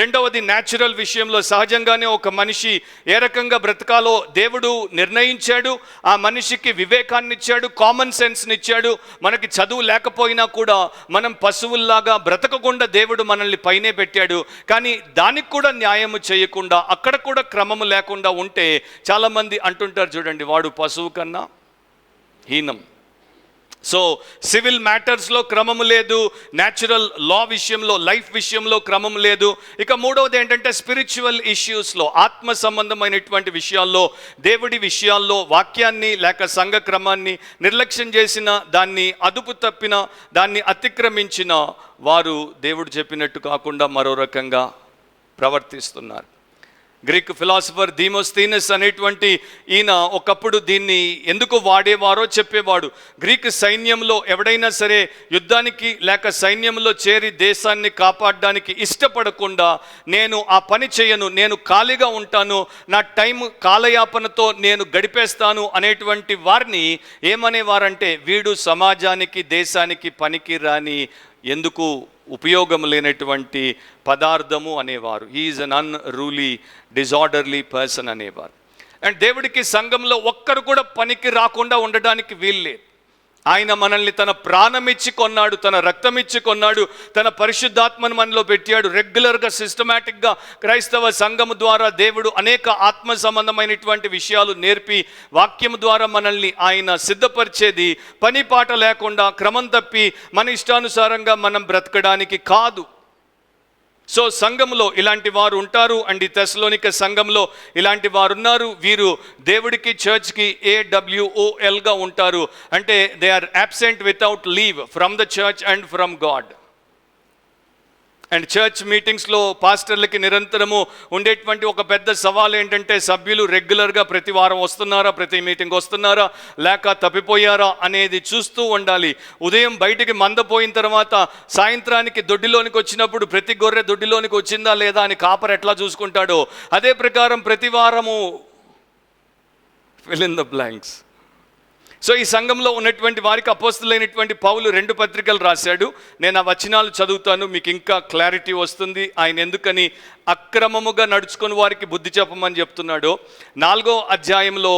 రెండవది న్యాచురల్ విషయంలో సహజంగానే ఒక మనిషి ఏ రకంగా బ్రతకాలో దేవుడు నిర్ణయించాడు. ఆ మనిషికి వివేకాన్ని ఇచ్చాడు, కామన్ సెన్స్ని ఇచ్చాడు. మనకి చదువు లేకపోయినా కూడా మనం పశువుల్లాగా బ్రతకకుండా దేవుడు మనల్ని పైనే పెట్టాడు. కానీ దానికి కూడా న్యాయము చేయకుండా, అక్కడ కూడా క్రమము లేకుండా ఉంటే చాలామంది అంటుంటారు, చూడండి వాడు పశువు కన్నా హీనం. సో సివిల్ మ్యాటర్స్లో క్రమము లేదు, న్యాచురల్ లా విషయంలో, లైఫ్ విషయంలో క్రమం లేదు. ఇక మూడవది ఏంటంటే స్పిరిచువల్ ఇష్యూస్లో, ఆత్మ సంబంధమైనటువంటి విషయాల్లో, దేవుడి విషయాల్లో వాక్యాన్ని లేక సంఘ క్రమాన్ని నిర్లక్ష్యం చేసిన, దాన్ని అదుపు తప్పిన, దాన్ని అతిక్రమించిన వారు దేవుడు చెప్పినట్టు కాకుండా మరో రకంగా ప్రవర్తిస్తున్నారు. గ్రీక్ ఫిలాసఫర్ థీమోస్థీనస్ అనేటువంటి ఈయన ఒకప్పుడు దీన్ని ఎందుకు వాడేవారో చెప్పేవాడు. గ్రీక్ సైన్యంలో ఎవడైనా సరే యుద్ధానికి లేక సైన్యంలో చేరి దేశాన్ని కాపాడడానికి ఇష్టపడకుండా, నేను ఆ పని చేయను, నేను ఖాళీగా ఉంటాను, నా టైం కాలయాపనతో నేను గడిపేస్తాను అనేటువంటి వారిని ఏమనేవారంటే, వీడు సమాజానికి దేశానికి పనికి రాని, ఎందుకు ఉపయోగం లేనటువంటి పదార్థము అనేవారు. హీఈస్ అన్ అన్రూలీ డిజార్డర్లీ పర్సన్ అనేవారు. అండ్ దేవుడికి సంఘంలో ఒక్కరు కూడా పనికి రాకుండా ఉండడానికి వీల్లేదు. ఆయన మనల్ని తన ప్రాణమిచ్చి కొన్నాడు, తన రక్తమిచ్చి కొన్నాడు, తన పరిశుద్ధాత్మను మనలో పెట్టాడు. రెగ్యులర్గా సిస్టమేటిక్గా క్రైస్తవ సంఘము ద్వారా దేవుడు అనేక ఆత్మ సంబంధమైనటువంటి విషయాలు నేర్పి వాక్యం ద్వారా మనల్ని ఆయన సిద్ధపరిచేది పని పాట లేకుండా, క్రమం తప్పి మన ఇష్టానుసారంగా మనం బ్రతకడానికి కాదు. సో సంఘంలో ఇలాంటి వారు ఉంటారు. అండ్ ఈ తెస్సలోనిక సంఘంలో ఇలాంటి వారు ఉన్నారు. వీరు దేవుడికి, చర్చ్కి AWOLగా ఉంటారు. అంటే they are absent without leave from the church and from God. And church మీటింగ్స్లో పాస్టర్లకి నిరంతరము ఉండేటువంటి ఒక పెద్ద సవాల్ ఏంటంటే, సభ్యులు రెగ్యులర్గా ప్రతి వారం వస్తున్నారా, ప్రతి మీటింగ్ వస్తున్నారా, లేక తప్పిపోయారా అనేది చూస్తూ ఉండాలి. ఉదయం బయటికి మందపోయిన తర్వాత సాయంత్రానికి దొడ్డిలోనికి వచ్చినప్పుడు ప్రతి గొర్రె దొడ్డిలోనికి వచ్చిందా లేదా అని కాపర్ ఎట్లా చూసుకుంటాడో, అదే ప్రకారం ప్రతి వారము fill in the blanks. So ఈ సంఘంలో ఉన్నటువంటి వారికి అపోస్తలులైనటువంటి పౌలు 2 పత్రికలు రాశాడు. నేను ఆ వచనాలు చదువుతాను, మీకు ఇంకా క్లారిటీ వస్తుంది. ఆయన ఎందుకని అక్రమముగా నడుచుకుని వారికి బుద్ధి చెప్పమని చెప్తున్నాడో. 4వ అధ్యాయంలో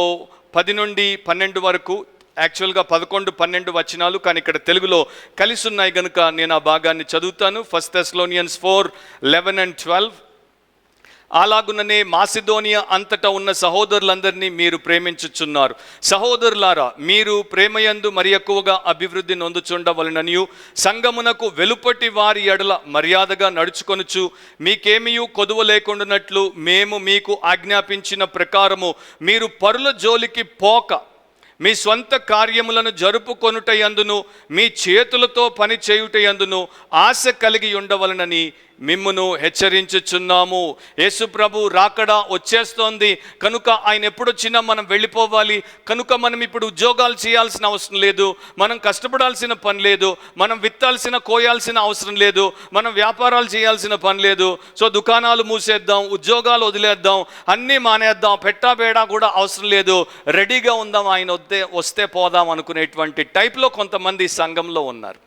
10 నుండి 12 వరకు, యాక్చువల్గా 11, 12 వచనాలు, కానీ ఇక్కడ తెలుగులో కలిసి ఉన్నాయి కనుక నేను ఆ భాగాన్ని చదువుతాను. 1 Thessalonians 4:11 and 12. అలాగుననే మాసిదోనియా అంతటా ఉన్న సహోదరులందరినీ మీరు ప్రేమించుచున్నారు. సహోదరులారా, మీరు ప్రేమయందు మరి ఎక్కువగా అభివృద్ధి నొందుచుండవలననియు, సంఘమునకు వెలుపటి వారి ఎడల మర్యాదగా నడుచుకొనుచు, మీకేమియు కొదువ లేకుండానట్లు మేము మీకు ఆజ్ఞాపించిన ప్రకారము మీరు పరుల జోలికి పోక, మీ స్వంత కార్యములను జరుపుకొనుటయందును మీ చేతులతో పని చేయుటయందును ఆశ కలిగి ఉండవలనని మిమ్మును హెచ్చరించుచున్నాము. యేసు ప్రభు రాకడా వచ్చేస్తోంది కనుక ఆయన ఎప్పుడొచ్చినా మనం వెళ్ళిపోవాలి. కనుక మనం ఇప్పుడు ఉద్యోగాలు చేయాల్సిన అవసరం లేదు, మనం కష్టపడాల్సిన పని లేదు, మనం విత్తాల్సిన కోయాల్సిన అవసరం లేదు, మనం వ్యాపారాలు చేయాల్సిన పని లేదు. సో దుకాణాలు మూసేద్దాం, ఉద్యోగాలు వదిలేద్దాం, అన్నీ మానేద్దాం, పెట్టాబేడా కూడా అవసరం లేదు, రెడీగా ఉందాం, ఆయన వస్తే పోదాం అనుకునేటువంటి టైప్లో కొంతమంది సంఘంలో ఉన్నారు.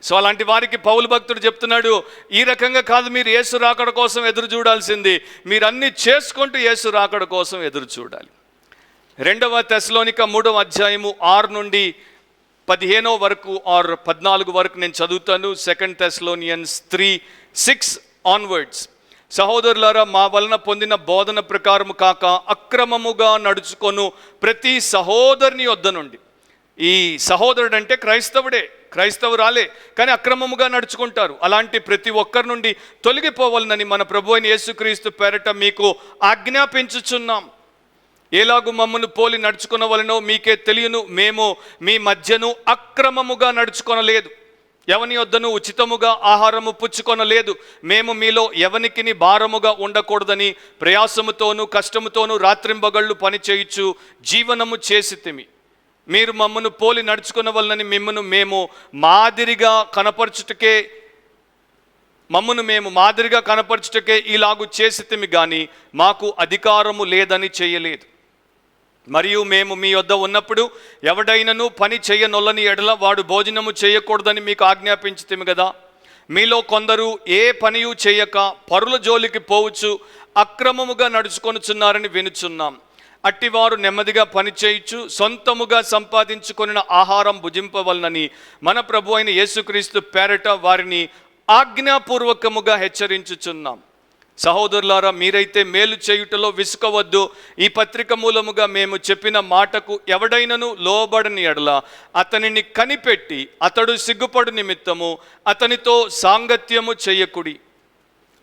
సో అలాంటి వారికి పౌలు భక్తుడు చెప్తున్నాడు, ఈ రకంగా కాదు మీరు యేసు రాకడ కోసం ఎదురు చూడాల్సింది, మీరు అన్నీ చేసుకుంటూ యేసు రాకడ కోసం ఎదురు చూడాలి. 2వ తెస్సలోనిక 3వ అధ్యాయము 6 నుండి 15 వరకు ఆర్ 14 వరకు నేను చదువుతాను. 2 Thessalonians 3:6 ఆన్వర్డ్స్. సహోదరులారా, మా వలన పొందిన బోధన ప్రకారము కాక అక్రమముగా నడుచుకొను ప్రతి సహోదరుని యొద్ద నుండి. ఈ సహోదరుడు అంటే క్రైస్తవురాలే, కానీ అక్రమముగా నడుచుకుంటారు. అలాంటి ప్రతి ఒక్కరి నుండి తొలగిపోవాలని మన ప్రభు అయిన యేసుక్రీస్తు పేరట మీకు ఆజ్ఞాపించుచున్నాం. ఎలాగు మమ్మను పోలి నడుచుకునవలనో మీకే తెలియను. మేము మీ మధ్యను అక్రమముగా నడుచుకొనలేదు, ఎవని యొద్దను ఉచితముగా ఆహారము పుచ్చుకొనలేదు. మేము మీలో ఎవనికిని భారముగా ఉండకూడదని ప్రయాసముతోనూ కష్టముతోనూ రాత్రింబగళ్ళు పని చేయుచు జీవనము చేసితిమి. మీరు మమ్మను పోలి నడుచుకున్న వలనని మమ్మను మేము మాదిరిగా కనపరచుటకే ఇలాగు చేసితిమి గాని మాకు అధికారము లేదని చేయలేదు. మరియు మేము మీ యొద్ద ఉన్నప్పుడు ఎవడైనను పని చేయనొల్లని ఎడల వాడు భోజనము చేయకూడదని మీకు ఆజ్ఞాపించితిమి కదా. మీలో కొందరు ఏ పనియు చేయక పరుల జోలికి పోవచ్చు అక్రమముగా నడుచుకొనుచున్నారని వినుచున్నాం. అట్టివారు నెమ్మదిగా పనిచేయచ్చు సొంతముగా సంపాదించుకొనిన ఆహారం భుజింపవలనని మన ప్రభు అయిన యేసుక్రీస్తు పేరట వారిని ఆజ్ఞాపూర్వకముగా హెచ్చరించుచున్నాం. సహోదరులారా, మీరైతే మేలు చేయుటలో విసుకవద్దు. ఈ పత్రిక మూలముగా మేము చెప్పిన మాటకు ఎవడైనను లోబడని ఎడల అతనిని కనిపెట్టి అతడు సిగ్గుపడు నిమిత్తము అతనితో సాంగత్యము చేయకుడి.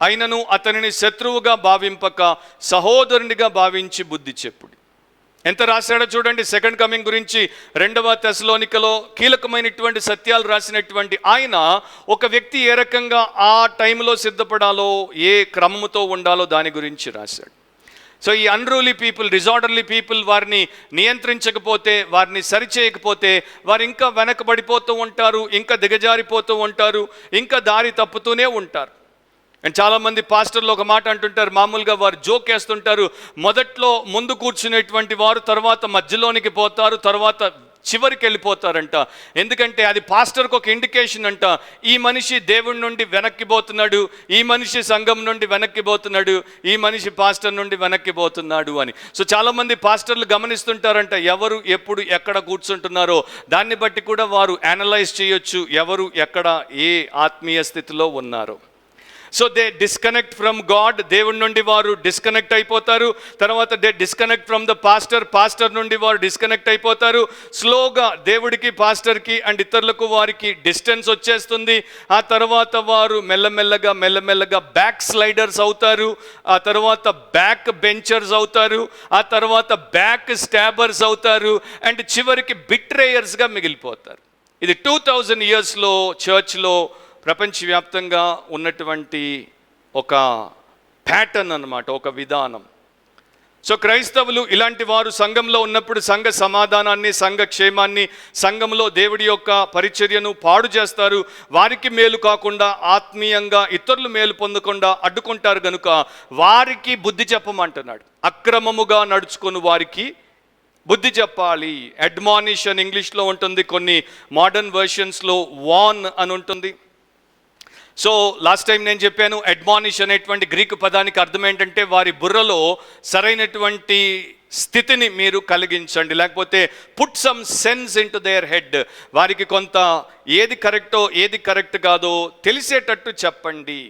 అయినను అతనిని శత్రువుగా భావింపక సహోదరునిగా భావించి బుద్ధి చెప్పుడి. ఎంత రాశాడో చూడండి. సెకండ్ కమింగ్ గురించి 2వ తెస్సలోనికలో కీలకమైనటువంటి సత్యాలు రాసినటువంటి ఆయన ఒక వ్యక్తి ఏ రకంగా ఆ టైంలో సిద్ధపడాలో, ఏ క్రమముతో ఉండాలో దాని గురించి రాశాడు. సో ఈ అన్రూలీ పీపుల్, డిజార్డర్లీ పీపుల్, వారిని నియంత్రించకపోతే, వారిని సరిచేయకపోతే వారు ఇంకా వెనకబడిపోతూ ఉంటారు, ఇంకా దిగజారిపోతూ ఉంటారు, ఇంకా దారి తప్పుతూనే ఉంటారు. అండ్ చాలామంది పాస్టర్లు ఒక మాట అంటుంటారు, మామూలుగా వారు జోక్ వేస్తుంటారు. మొదట్లో ముందు కూర్చునేటువంటి వారు తర్వాత మధ్యలోనికి పోతారు, తర్వాత చివరికి వెళ్ళిపోతారంట. ఎందుకంటే అది పాస్టర్కి ఒక ఇండికేషన్ అంట. ఈ మనిషి దేవుడి నుండి వెనక్కిపోతున్నాడు, ఈ మనిషి సంఘం నుండి వెనక్కిపోతున్నాడు, ఈ మనిషి పాస్టర్ నుండి వెనక్కిపోతున్నాడు అని. సో చాలామంది పాస్టర్లు గమనిస్తుంటారంట ఎవరు ఎప్పుడు ఎక్కడ కూర్చుంటున్నారో. దాన్ని బట్టి కూడా వారు అనలైజ్ చేయొచ్చు ఎవరు ఎక్కడ ఏ ఆత్మీయ స్థితిలో ఉన్నారో. So they disconnect from God, దేవుడి నుండి వారు డిస్కనెక్ట్ అయిపోతారు. తర్వాత they disconnect from the pastor, pastor నుండి వారు డిస్కనెక్ట్ అయిపోతారు. స్లోగా దేవుడికి, పాస్టర్కి అండ్ ఇతరులకు వారికి డిస్టెన్స్ వచ్చేస్తుంది. ఆ తర్వాత వారు మెల్లమెల్లగా బ్యాక్ స్లైడర్స్ అవుతారు, ఆ తర్వాత బ్యాక్ బెంచర్స్ అవుతారు, ఆ తర్వాత బ్యాక్ స్టాబర్స్ అవుతారు, అండ్ చివరికి బిట్రేయర్స్గా మిగిలిపోతారు. ఇది 2000 yearsలో చర్చ్లో ప్రపంచవ్యాప్తంగా ఉన్నటువంటి ఒక ప్యాటర్న్ అన్నమాట, ఒక విధానం. సో క్రైస్తవులు ఇలాంటి వారు సంఘంలో ఉన్నప్పుడు సంఘ సమాధానాన్ని, సంఘ క్షేమాన్ని, సంఘంలో దేవుడి యొక్క పరిచర్యను పాడు చేస్తారు. వారికి మేలు కాకుండా ఆత్మీయంగా ఇతరులు మేలు పొందకుండా అడ్డుకుంటారు కనుక వారికి బుద్ధి చెప్పమంటున్నాడు. అక్రమముగా నడుచుకుని వారికి బుద్ధి చెప్పాలి. అడ్మానిషన్ ఇంగ్లీష్లో ఉంటుంది, కొన్ని మోడర్న్ వెర్షన్స్లో వార్న్ అని ఉంటుంది. సో లాస్ట్ టైం నేను చెప్పాను, అడ్మానిష్ అనేటువంటి గ్రీకు పదానికి అర్థం ఏంటంటే వారి బుర్రలో సరైనటువంటి స్థితిని మీరు కలిగించండి, లేకపోతే put some sense in to their head. వారికి కొంత ఏది కరెక్టో ఏది కరెక్ట్ కాదో తెలిసేటట్టు చెప్పండి.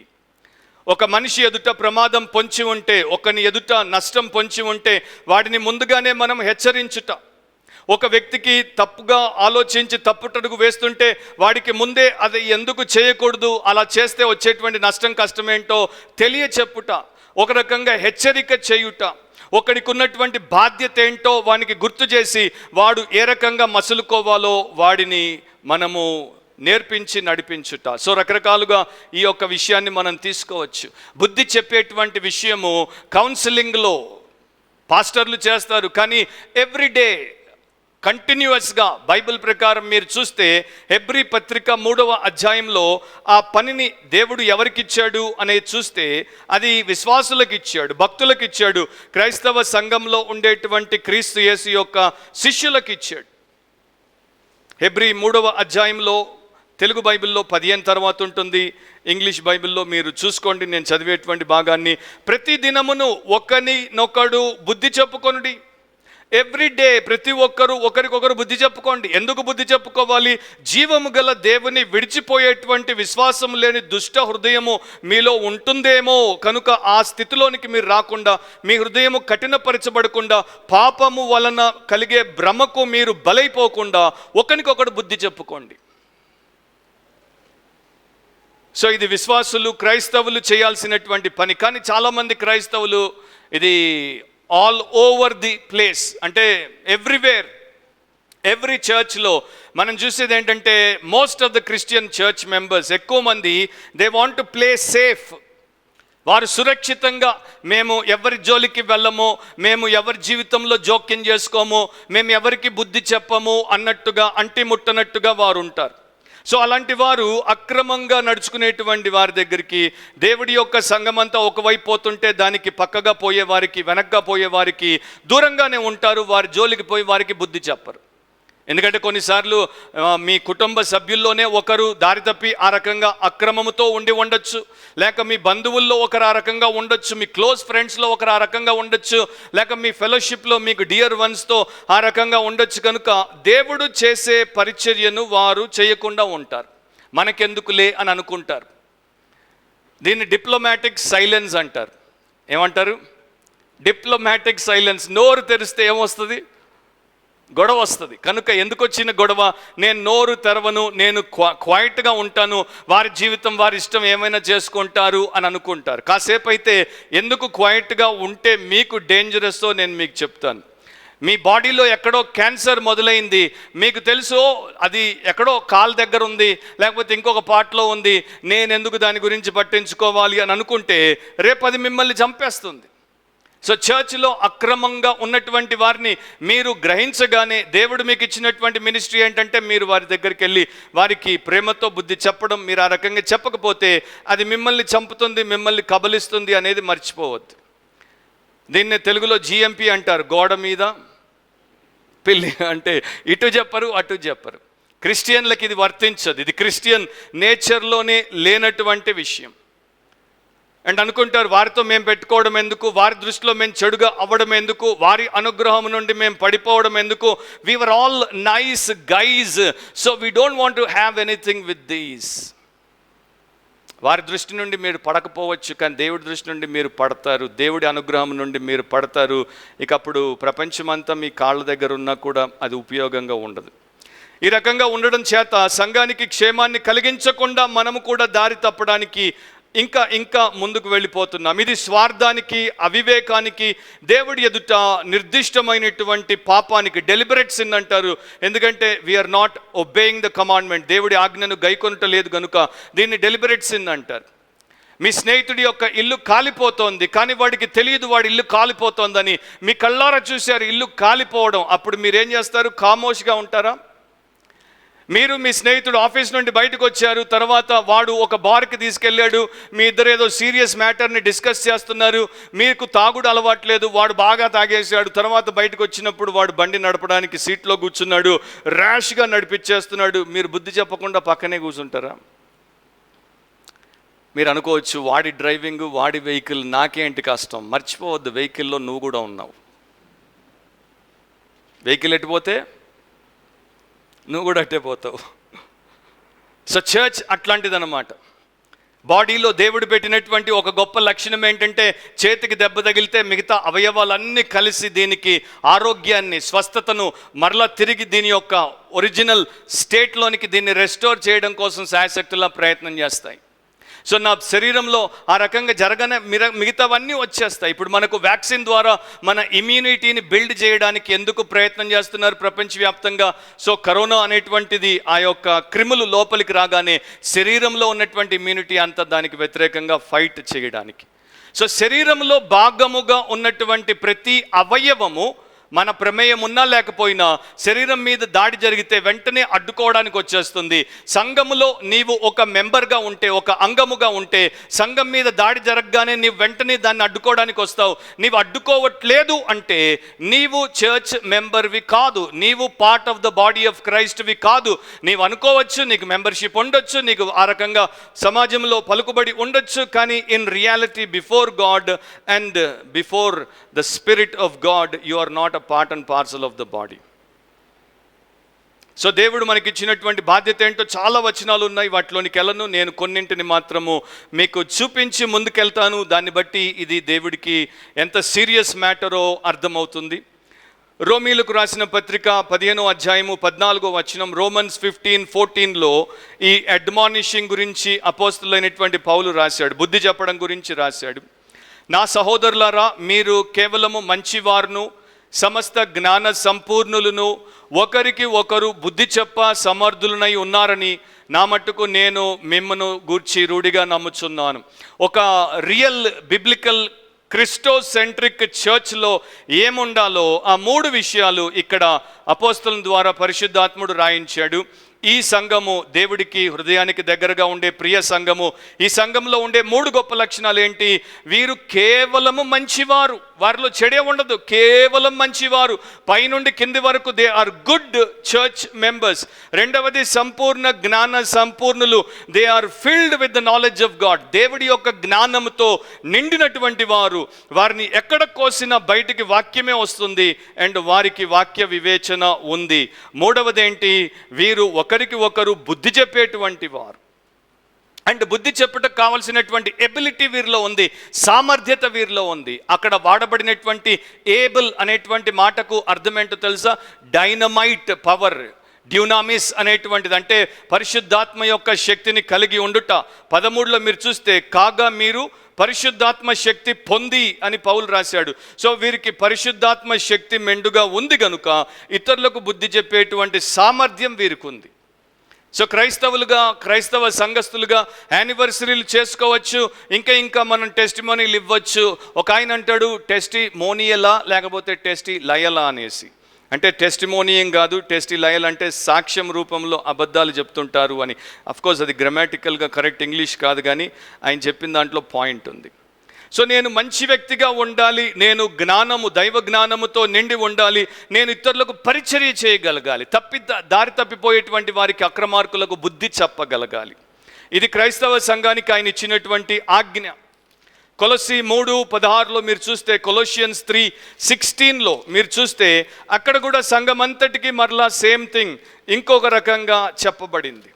ఒక మనిషి ఎదుట ప్రమాదం పొంచి ఉంటే, ఒకని ఎదుట నష్టం పొంచి ఉంటే వాడిని ముందుగానే మనం హెచ్చరించుట. ఒక వ్యక్తికి తప్పుగా ఆలోచించి తప్పుటడుగు వేస్తుంటే వాడికి ముందే అది ఎందుకు చేయకూడదు, అలా చేస్తే వచ్చేటువంటి నష్టం కష్టమేంటో తెలియచెప్పుట, ఒక రకంగా హెచ్చరిక చేయుట. ఒకడికి ఉన్నటువంటి బాధ్యత ఏంటో వానికి గుర్తు చేసి వాడు ఏ రకంగా మసులుకోవాలో వాడిని మనము నేర్పించి నడిపించుట. సో రకరకాలుగా ఈ యొక్క విషయాన్ని మనం తీసుకోవచ్చు. బుద్ధి చెప్పేటువంటి విషయము కౌన్సిలింగ్లో పాస్టర్లు చేస్తారు, కానీ ఎవ్రీడే కంటిన్యూస్గా బైబిల్ ప్రకారం మీరు చూస్తే హెబ్రీ పత్రిక 3వ అధ్యాయంలో ఆ పనిని దేవుడు ఎవరికి ఇచ్చాడు అనేది చూస్తే అది విశ్వాసులకు ఇచ్చాడు, భక్తులకు ఇచ్చాడు, క్రైస్తవ సంఘంలో ఉండేటువంటి క్రీస్తు యేసు యొక్క శిష్యులకు ఇచ్చాడు. హెబ్రీ 3వ అధ్యాయంలో తెలుగు బైబిల్లో 15 తర్వాత ఉంటుంది, ఇంగ్లీష్ బైబిల్లో మీరు చూసుకోండి నేను చదివేటువంటి భాగాన్ని. ప్రతి దినమును ఒకరినొకడు బుద్ధి చెప్పుకొనుడి. ఎవ్రీడే ప్రతి ఒక్కరు ఒకరికొకరు బుద్ధి చెప్పుకోండి. ఎందుకు బుద్ధి చెప్పుకోవాలి? జీవము గల దేవుని విడిచిపోయేటువంటి విశ్వాసం లేని దుష్ట హృదయము మీలో ఉంటుందేమో కనుక ఆ స్థితిలోనికి మీరు రాకుండా, మీ హృదయము కఠినపరచబడకుండా, పాపము వలన కలిగే భ్రమకు మీరు బలైపోకుండా ఒకరికొకరు బుద్ధి చెప్పుకోండి. సో ఇది విశ్వాసులు, క్రైస్తవులు చేయాల్సినటువంటి పని. కానీ చాలామంది క్రైస్తవులు ఇది ఆల్ ఓవర్ ది ప్లేస్, అంటే ఎవ్రీవేర్, ఎవ్రీ చర్చ్లో మనం చూసేది ఏంటంటే most of the Christian church members ఎక్కువ మంది they want to play safe. వారు సురక్షితంగా మేము ఎవరి జోలికి వెళ్ళము, మేము ఎవరి జీవితంలో జోక్యం చేసుకోము, మేము ఎవరికి బుద్ధి చెప్పము అన్నట్టుగా, అంటిముట్టనట్టుగా వారు ఉంటారు. సో అలాంటి వారు అక్రమంగా నడుచుకునేటువంటి వారి దగ్గరికి, దేవుడి యొక్క సంఘమంతా ఒకవైపు పోతుంటే దానికి పక్కగా పోయేవారికి, వెనక్గా పోయేవారికి దూరంగానే ఉంటారు. వారి జోలికి పోయి వారికి బుద్ధి చెప్పరు. ఎందుకంటే కొన్నిసార్లు మీ కుటుంబ సభ్యుల్లోనే ఒకరు దారి తప్పి ఆ రకంగా అక్రమముతో ఉండి ఉండొచ్చు, లేక మీ బంధువుల్లో ఒకరు ఆ రకంగా ఉండొచ్చు, మీ క్లోజ్ ఫ్రెండ్స్లో ఒకరు ఆ రకంగా ఉండొచ్చు, లేక మీ ఫెలోషిప్లో మీకు డియర్ వన్స్తో ఆ రకంగా ఉండొచ్చు. కనుక దేవుడు చేసే పరిచర్యను వారు చేయకుండా ఉంటారు, మనకెందుకులే అని అనుకుంటారు. దీన్ని డిప్లొమాటిక్ సైలెన్స్ అంటారు. ఏమంటారు? Diplomatic silence. నోరు తెరిస్తే ఏమొస్తుంది? గొడవ వస్తుంది. కనుక ఎందుకు వచ్చిన గొడవ? నేను నోరు తెరవను, నేను క్వైట్గా ఉంటాను, వారి జీవితం వారి ఇష్టం ఏమైనా చేసుకుంటారు అని అనుకుంటారు. కాసేపు అయితే ఎందుకు క్వైట్గా ఉంటే మీకు డేంజరస్తో నేను మీకు చెప్తాను. మీ బాడీలో ఎక్కడో క్యాన్సర్ మొదలైంది, మీకు తెలుసు అది ఎక్కడో కాలు దగ్గర ఉంది, లేకపోతే ఇంకొక పార్ట్లో ఉంది, నేను ఎందుకు దాని గురించి పట్టించుకోవాలి అని అనుకుంటే రేపు అది మిమ్మల్ని చంపేస్తుంది. సో చర్చ్లో అక్రమంగా ఉన్నటువంటి వారిని మీరు గ్రహించగానే దేవుడు మీకు ఇచ్చినటువంటి మినిస్ట్రీ ఏంటంటే మీరు వారి దగ్గరికి వెళ్ళి వారికి ప్రేమతో బుద్ధి చెప్పడం. మీరు ఆ రకంగా చెప్పకపోతే అది మిమ్మల్ని చంపుతుంది, మిమ్మల్ని కబలిస్తుంది అనేది మర్చిపోవద్దు. దీన్నే తెలుగులో జిఎంపి అంటారు, గోడ మీద పిల్లి. అంటే ఇటు చెప్పరు అటు చెప్పరు. క్రిస్టియన్లకి ఇది వర్తించదు, ఇది క్రిస్టియన్ నేచర్లోనే లేనటువంటి విషయం. అండ్ అనుకుంటారు వారితో మేము పెట్టుకోవడం ఎందుకు, వారి దృష్టిలో మేము చెడుగా అవ్వడం ఎందుకు, వారి అనుగ్రహం నుండి మేము పడిపోవడం ఎందుకు. We were all nice guys, so we don't want to have anything with these. వారి దృష్టి నుండి మీరు పడకపోవచ్చు, కానీ దేవుడి దృష్టి నుండి మీరు పడతారు, దేవుడి అనుగ్రహం నుండి మీరు పడతారు. ఇక అప్పుడు ప్రపంచమంతా మీ కాళ్ళ దగ్గర ఉన్నా కూడా అది ఉపయోగంగా ఉండదు. ఈ రకంగా ఉండడం చేత సంఘానికి క్షేమాన్ని కలిగించకుండా మనము కూడా దారి తప్పడానికి ఇంకా ముందుకు వెళ్ళిపోతున్నాం. ఇది స్వార్థానికి, అవివేకానికి, దేవుడి ఎదుట నిర్దిష్టమైనటువంటి పాపానికి, డెలిబరేట్ సిన్ అంటారు. ఎందుకంటే we are not obeying the commandment, దేవుడి ఆజ్ఞను గైకొనటలేదు కనుక దీన్ని డెలిబరేట్ సిన్ అంటారు. మీ స్నేహితుడి యొక్క ఇల్లు కాలిపోతోంది, కానీ వాడికి తెలియదు వాడి ఇల్లు కాలిపోతోందని. మీ కళ్ళారా చూశారు ఇల్లు కాలిపోవడం, అప్పుడు మీరేం చేస్తారు? ఖామోష్గా ఉంటారా? మీరు మీ స్నేహితుడు ఆఫీస్ నుండి బయటకు వచ్చారు, తర్వాత వాడు ఒక బార్కి తీసుకెళ్ళాడు, మీ ఇద్దరు ఏదో సీరియస్ మ్యాటర్ని డిస్కస్ చేస్తున్నారు, మీకు తాగుడు అలవాట్లేదు, వాడు బాగా తాగేశాడు, తర్వాత బయటకు వచ్చినప్పుడు వాడు బండి నడపడానికి సీట్లో కూర్చున్నాడు, ర్యాష్గా నడిపించేస్తున్నాడు, మీరు బుద్ధి చెప్పకుండా పక్కనే కూర్చుంటారా? మీరు అనుకోవచ్చు వాడి డ్రైవింగ్, వాడి వెహికల్, నాకేంటి కష్టం. మర్చిపోవద్దు, వెహికల్లో నువ్వు కూడా ఉన్నావు. వెహికల్ ఎట్టిపోతే నువ్వు కూడా అట్టే పోతావు. సో చర్చ్ అట్లాంటిదన్నమాట. బాడీలో దేవుడు పెట్టినటువంటి ఒక గొప్ప లక్షణం ఏంటంటే చేతికి దెబ్బ తగిలితే మిగతా అవయవాలన్నీ కలిసి దీనికి ఆరోగ్యాన్ని, స్వస్థతను మరలా తిరిగి దీని యొక్క ఒరిజినల్ స్టేట్లోనికి దీన్ని రెస్టోర్ చేయడం కోసం శాయశక్తులా ప్రయత్నం చేస్తాయి. సో నా శరీరంలో ఆ రకంగా జరగనే మిగతావన్నీ వచ్చేస్తాయి. ఇప్పుడు మనకు వ్యాక్సిన్ ద్వారా మన ఇమ్యూనిటీని బిల్డ్ చేయడానికి ఎందుకు ప్రయత్నం చేస్తున్నారు ప్రపంచవ్యాప్తంగా? సో కరోనా అనేటువంటిది ఆ యొక్క క్రిములు లోపలికి రాగానే శరీరంలో ఉన్నటువంటి ఇమ్యూనిటీ అంతా దానికి వ్యతిరేకంగా ఫైట్ చేయడానికి. సో శరీరంలో భాగముగా ఉన్నటువంటి ప్రతి అవయవము మన ప్రమేయం ఉన్నా లేకపోయినా శరీరం మీద దాడి జరిగితే వెంటనే అడ్డుకోవడానికి వచ్చేస్తుంది. సంఘములో నీవు ఒక మెంబర్గా ఉంటే, ఒక అంగముగా ఉంటే, సంఘం మీద దాడి జరగగానే నీవు వెంటనే దాన్ని అడ్డుకోవడానికి వస్తావు. నీవు అడ్డుకోవట్లేదు అంటే నీవు చర్చ్ మెంబర్వి కాదు, నీవు part of the body of క్రైస్ట్వి కాదు. నీవు అనుకోవచ్చు నీకు మెంబర్షిప్ ఉండొచ్చు, నీకు ఆ రకంగా సమాజంలో పలుకుబడి ఉండొచ్చు, కానీ in reality before God and before the spirit of God you are not part and parcel of the body. So దేవుడు మనకి ఇచ్చినటువంటి బాధ్యత ఏంటో చాలా వచనాలు ఉన్నాయి, వాటిలోనికి వెళ్ళను. నేను కొన్నింటిని మాత్రము మీకు చూపించి ముందుకెళ్తాను. దాన్ని బట్టి ఇది దేవుడికి ఎంత సీరియస్ మ్యాటరో అర్థమవుతుంది. రోమీలకు రాసిన పత్రిక 15వ అధ్యాయము 14వ వచనం, రోమన్స్ 15:14లో ఈ అడ్మానిషింగ్ గురించి అపోస్తులైనటువంటి పౌలు రాశాడు, బుద్ధి చెప్పడం గురించి రాశాడు. నా సహోదరులారా, మీరు కేవలము మంచివారును సమస్త జ్ఞాన సంపూర్ణులను ఒకరికి ఒకరు బుద్ధి చెప్ప సమర్థులనై ఉన్నారని నా మట్టుకు నేను మిమ్మను గూర్చి రూఢిగా నమ్ముచున్నాను. ఒక రియల్ బిబ్లికల్ క్రిస్టోసెంట్రిక్ చర్చ్లో ఏముండాలో ఆ 3 విషయాలు ఇక్కడ అపోస్తలుల ద్వారా పరిశుద్ధాత్ముడు రాయించాడు. ఈ సంఘము దేవుడికి హృదయానికి దగ్గరగా ఉండే ప్రియ సంఘము. ఈ సంఘంలో ఉండే 3 గొప్ప లక్షణాలు ఏంటి? వీరు కేవలము మంచివారు. వారిలో చెడే ఉండదు, కేవలం మంచివారు, పైనుండి కింది వరకు they are good church members. రెండవది సంపూర్ణ జ్ఞాన సంపూర్ణులు, they are filled with the knowledge of God. దేవుడి యొక్క జ్ఞానంతో నిండినటువంటి వారు, వారిని ఎక్కడ కోసినా బయటికి వాక్యమే వస్తుంది అండ్ వారికి వాక్య వివేచన ఉంది. మూడవది ఏంటి, వీరు ఒకరికి ఒకరు బుద్ధి చెప్పేటువంటి వారు. అండ్ బుద్ధి చెప్పుటకు కావాల్సినటువంటి ఎబిలిటీ వీరిలో ఉంది, సామర్థ్యత వీరిలో ఉంది. అక్కడ వాడబడినటువంటి ఏబుల్ అనేటువంటి మాటకు అర్థం ఏంటో తెలుసా? డైనమైట్ పవర్, డ్యూనామిస్ అనేటువంటిది, అంటే పరిశుద్ధాత్మ యొక్క శక్తిని కలిగి ఉండుట. 13లో మీరు చూస్తే, కాగా మీరు పరిశుద్ధాత్మ శక్తి పొంది అని పౌలు రాశాడు. సో వీరికి పరిశుద్ధాత్మ శక్తి మెండుగా ఉంది గనుక ఇతరులకు బుద్ధి చెప్పేటువంటి సామర్థ్యం వీరికి ఉంది. సో క్రైస్తవ సంఘస్థులుగా యానివర్సరీలు చేసుకోవచ్చు, ఇంకా మనం టెస్టిమోనీలు ఇవ్వచ్చు. ఒక ఆయన అంటాడు టెస్టిమోనియలా లేకపోతే టెస్టి లయలా అనేసి. అంటే టెస్టిమోనియం కాదు, టెస్టి లయల్ అంటే సాక్ష్యం రూపంలో అబద్ధాలు చెప్తుంటారు అని. అఫ్కోర్స్ అది గ్రామాటికల్గా కరెక్ట్ ఇంగ్లీష్ కాదు, కానీ ఆయన చెప్పిన దాంట్లో పాయింట్ ఉంది. సో నేను మంచి వ్యక్తిగా ఉండాలి, నేను దైవ జ్ఞానముతో నిండి ఉండాలి, నేను ఇతరులకు పరిచర్య చేయగలగాలి, దారి తప్పిపోయేటువంటి వారికి, అక్రమార్కులకు బుద్ధి చెప్పగలగాలి. ఇది క్రైస్తవ సంఘానికి ఆయన ఇచ్చినటువంటి ఆజ్ఞ. కొలస్సీ 3:16లో మీరు చూస్తే, కొలోషియన్స్ 3:16లో మీరు చూస్తే, అక్కడ కూడా సంఘం అంతటికి మరలా సేమ్ థింగ్ ఇంకొక రకంగా చెప్పబడింది.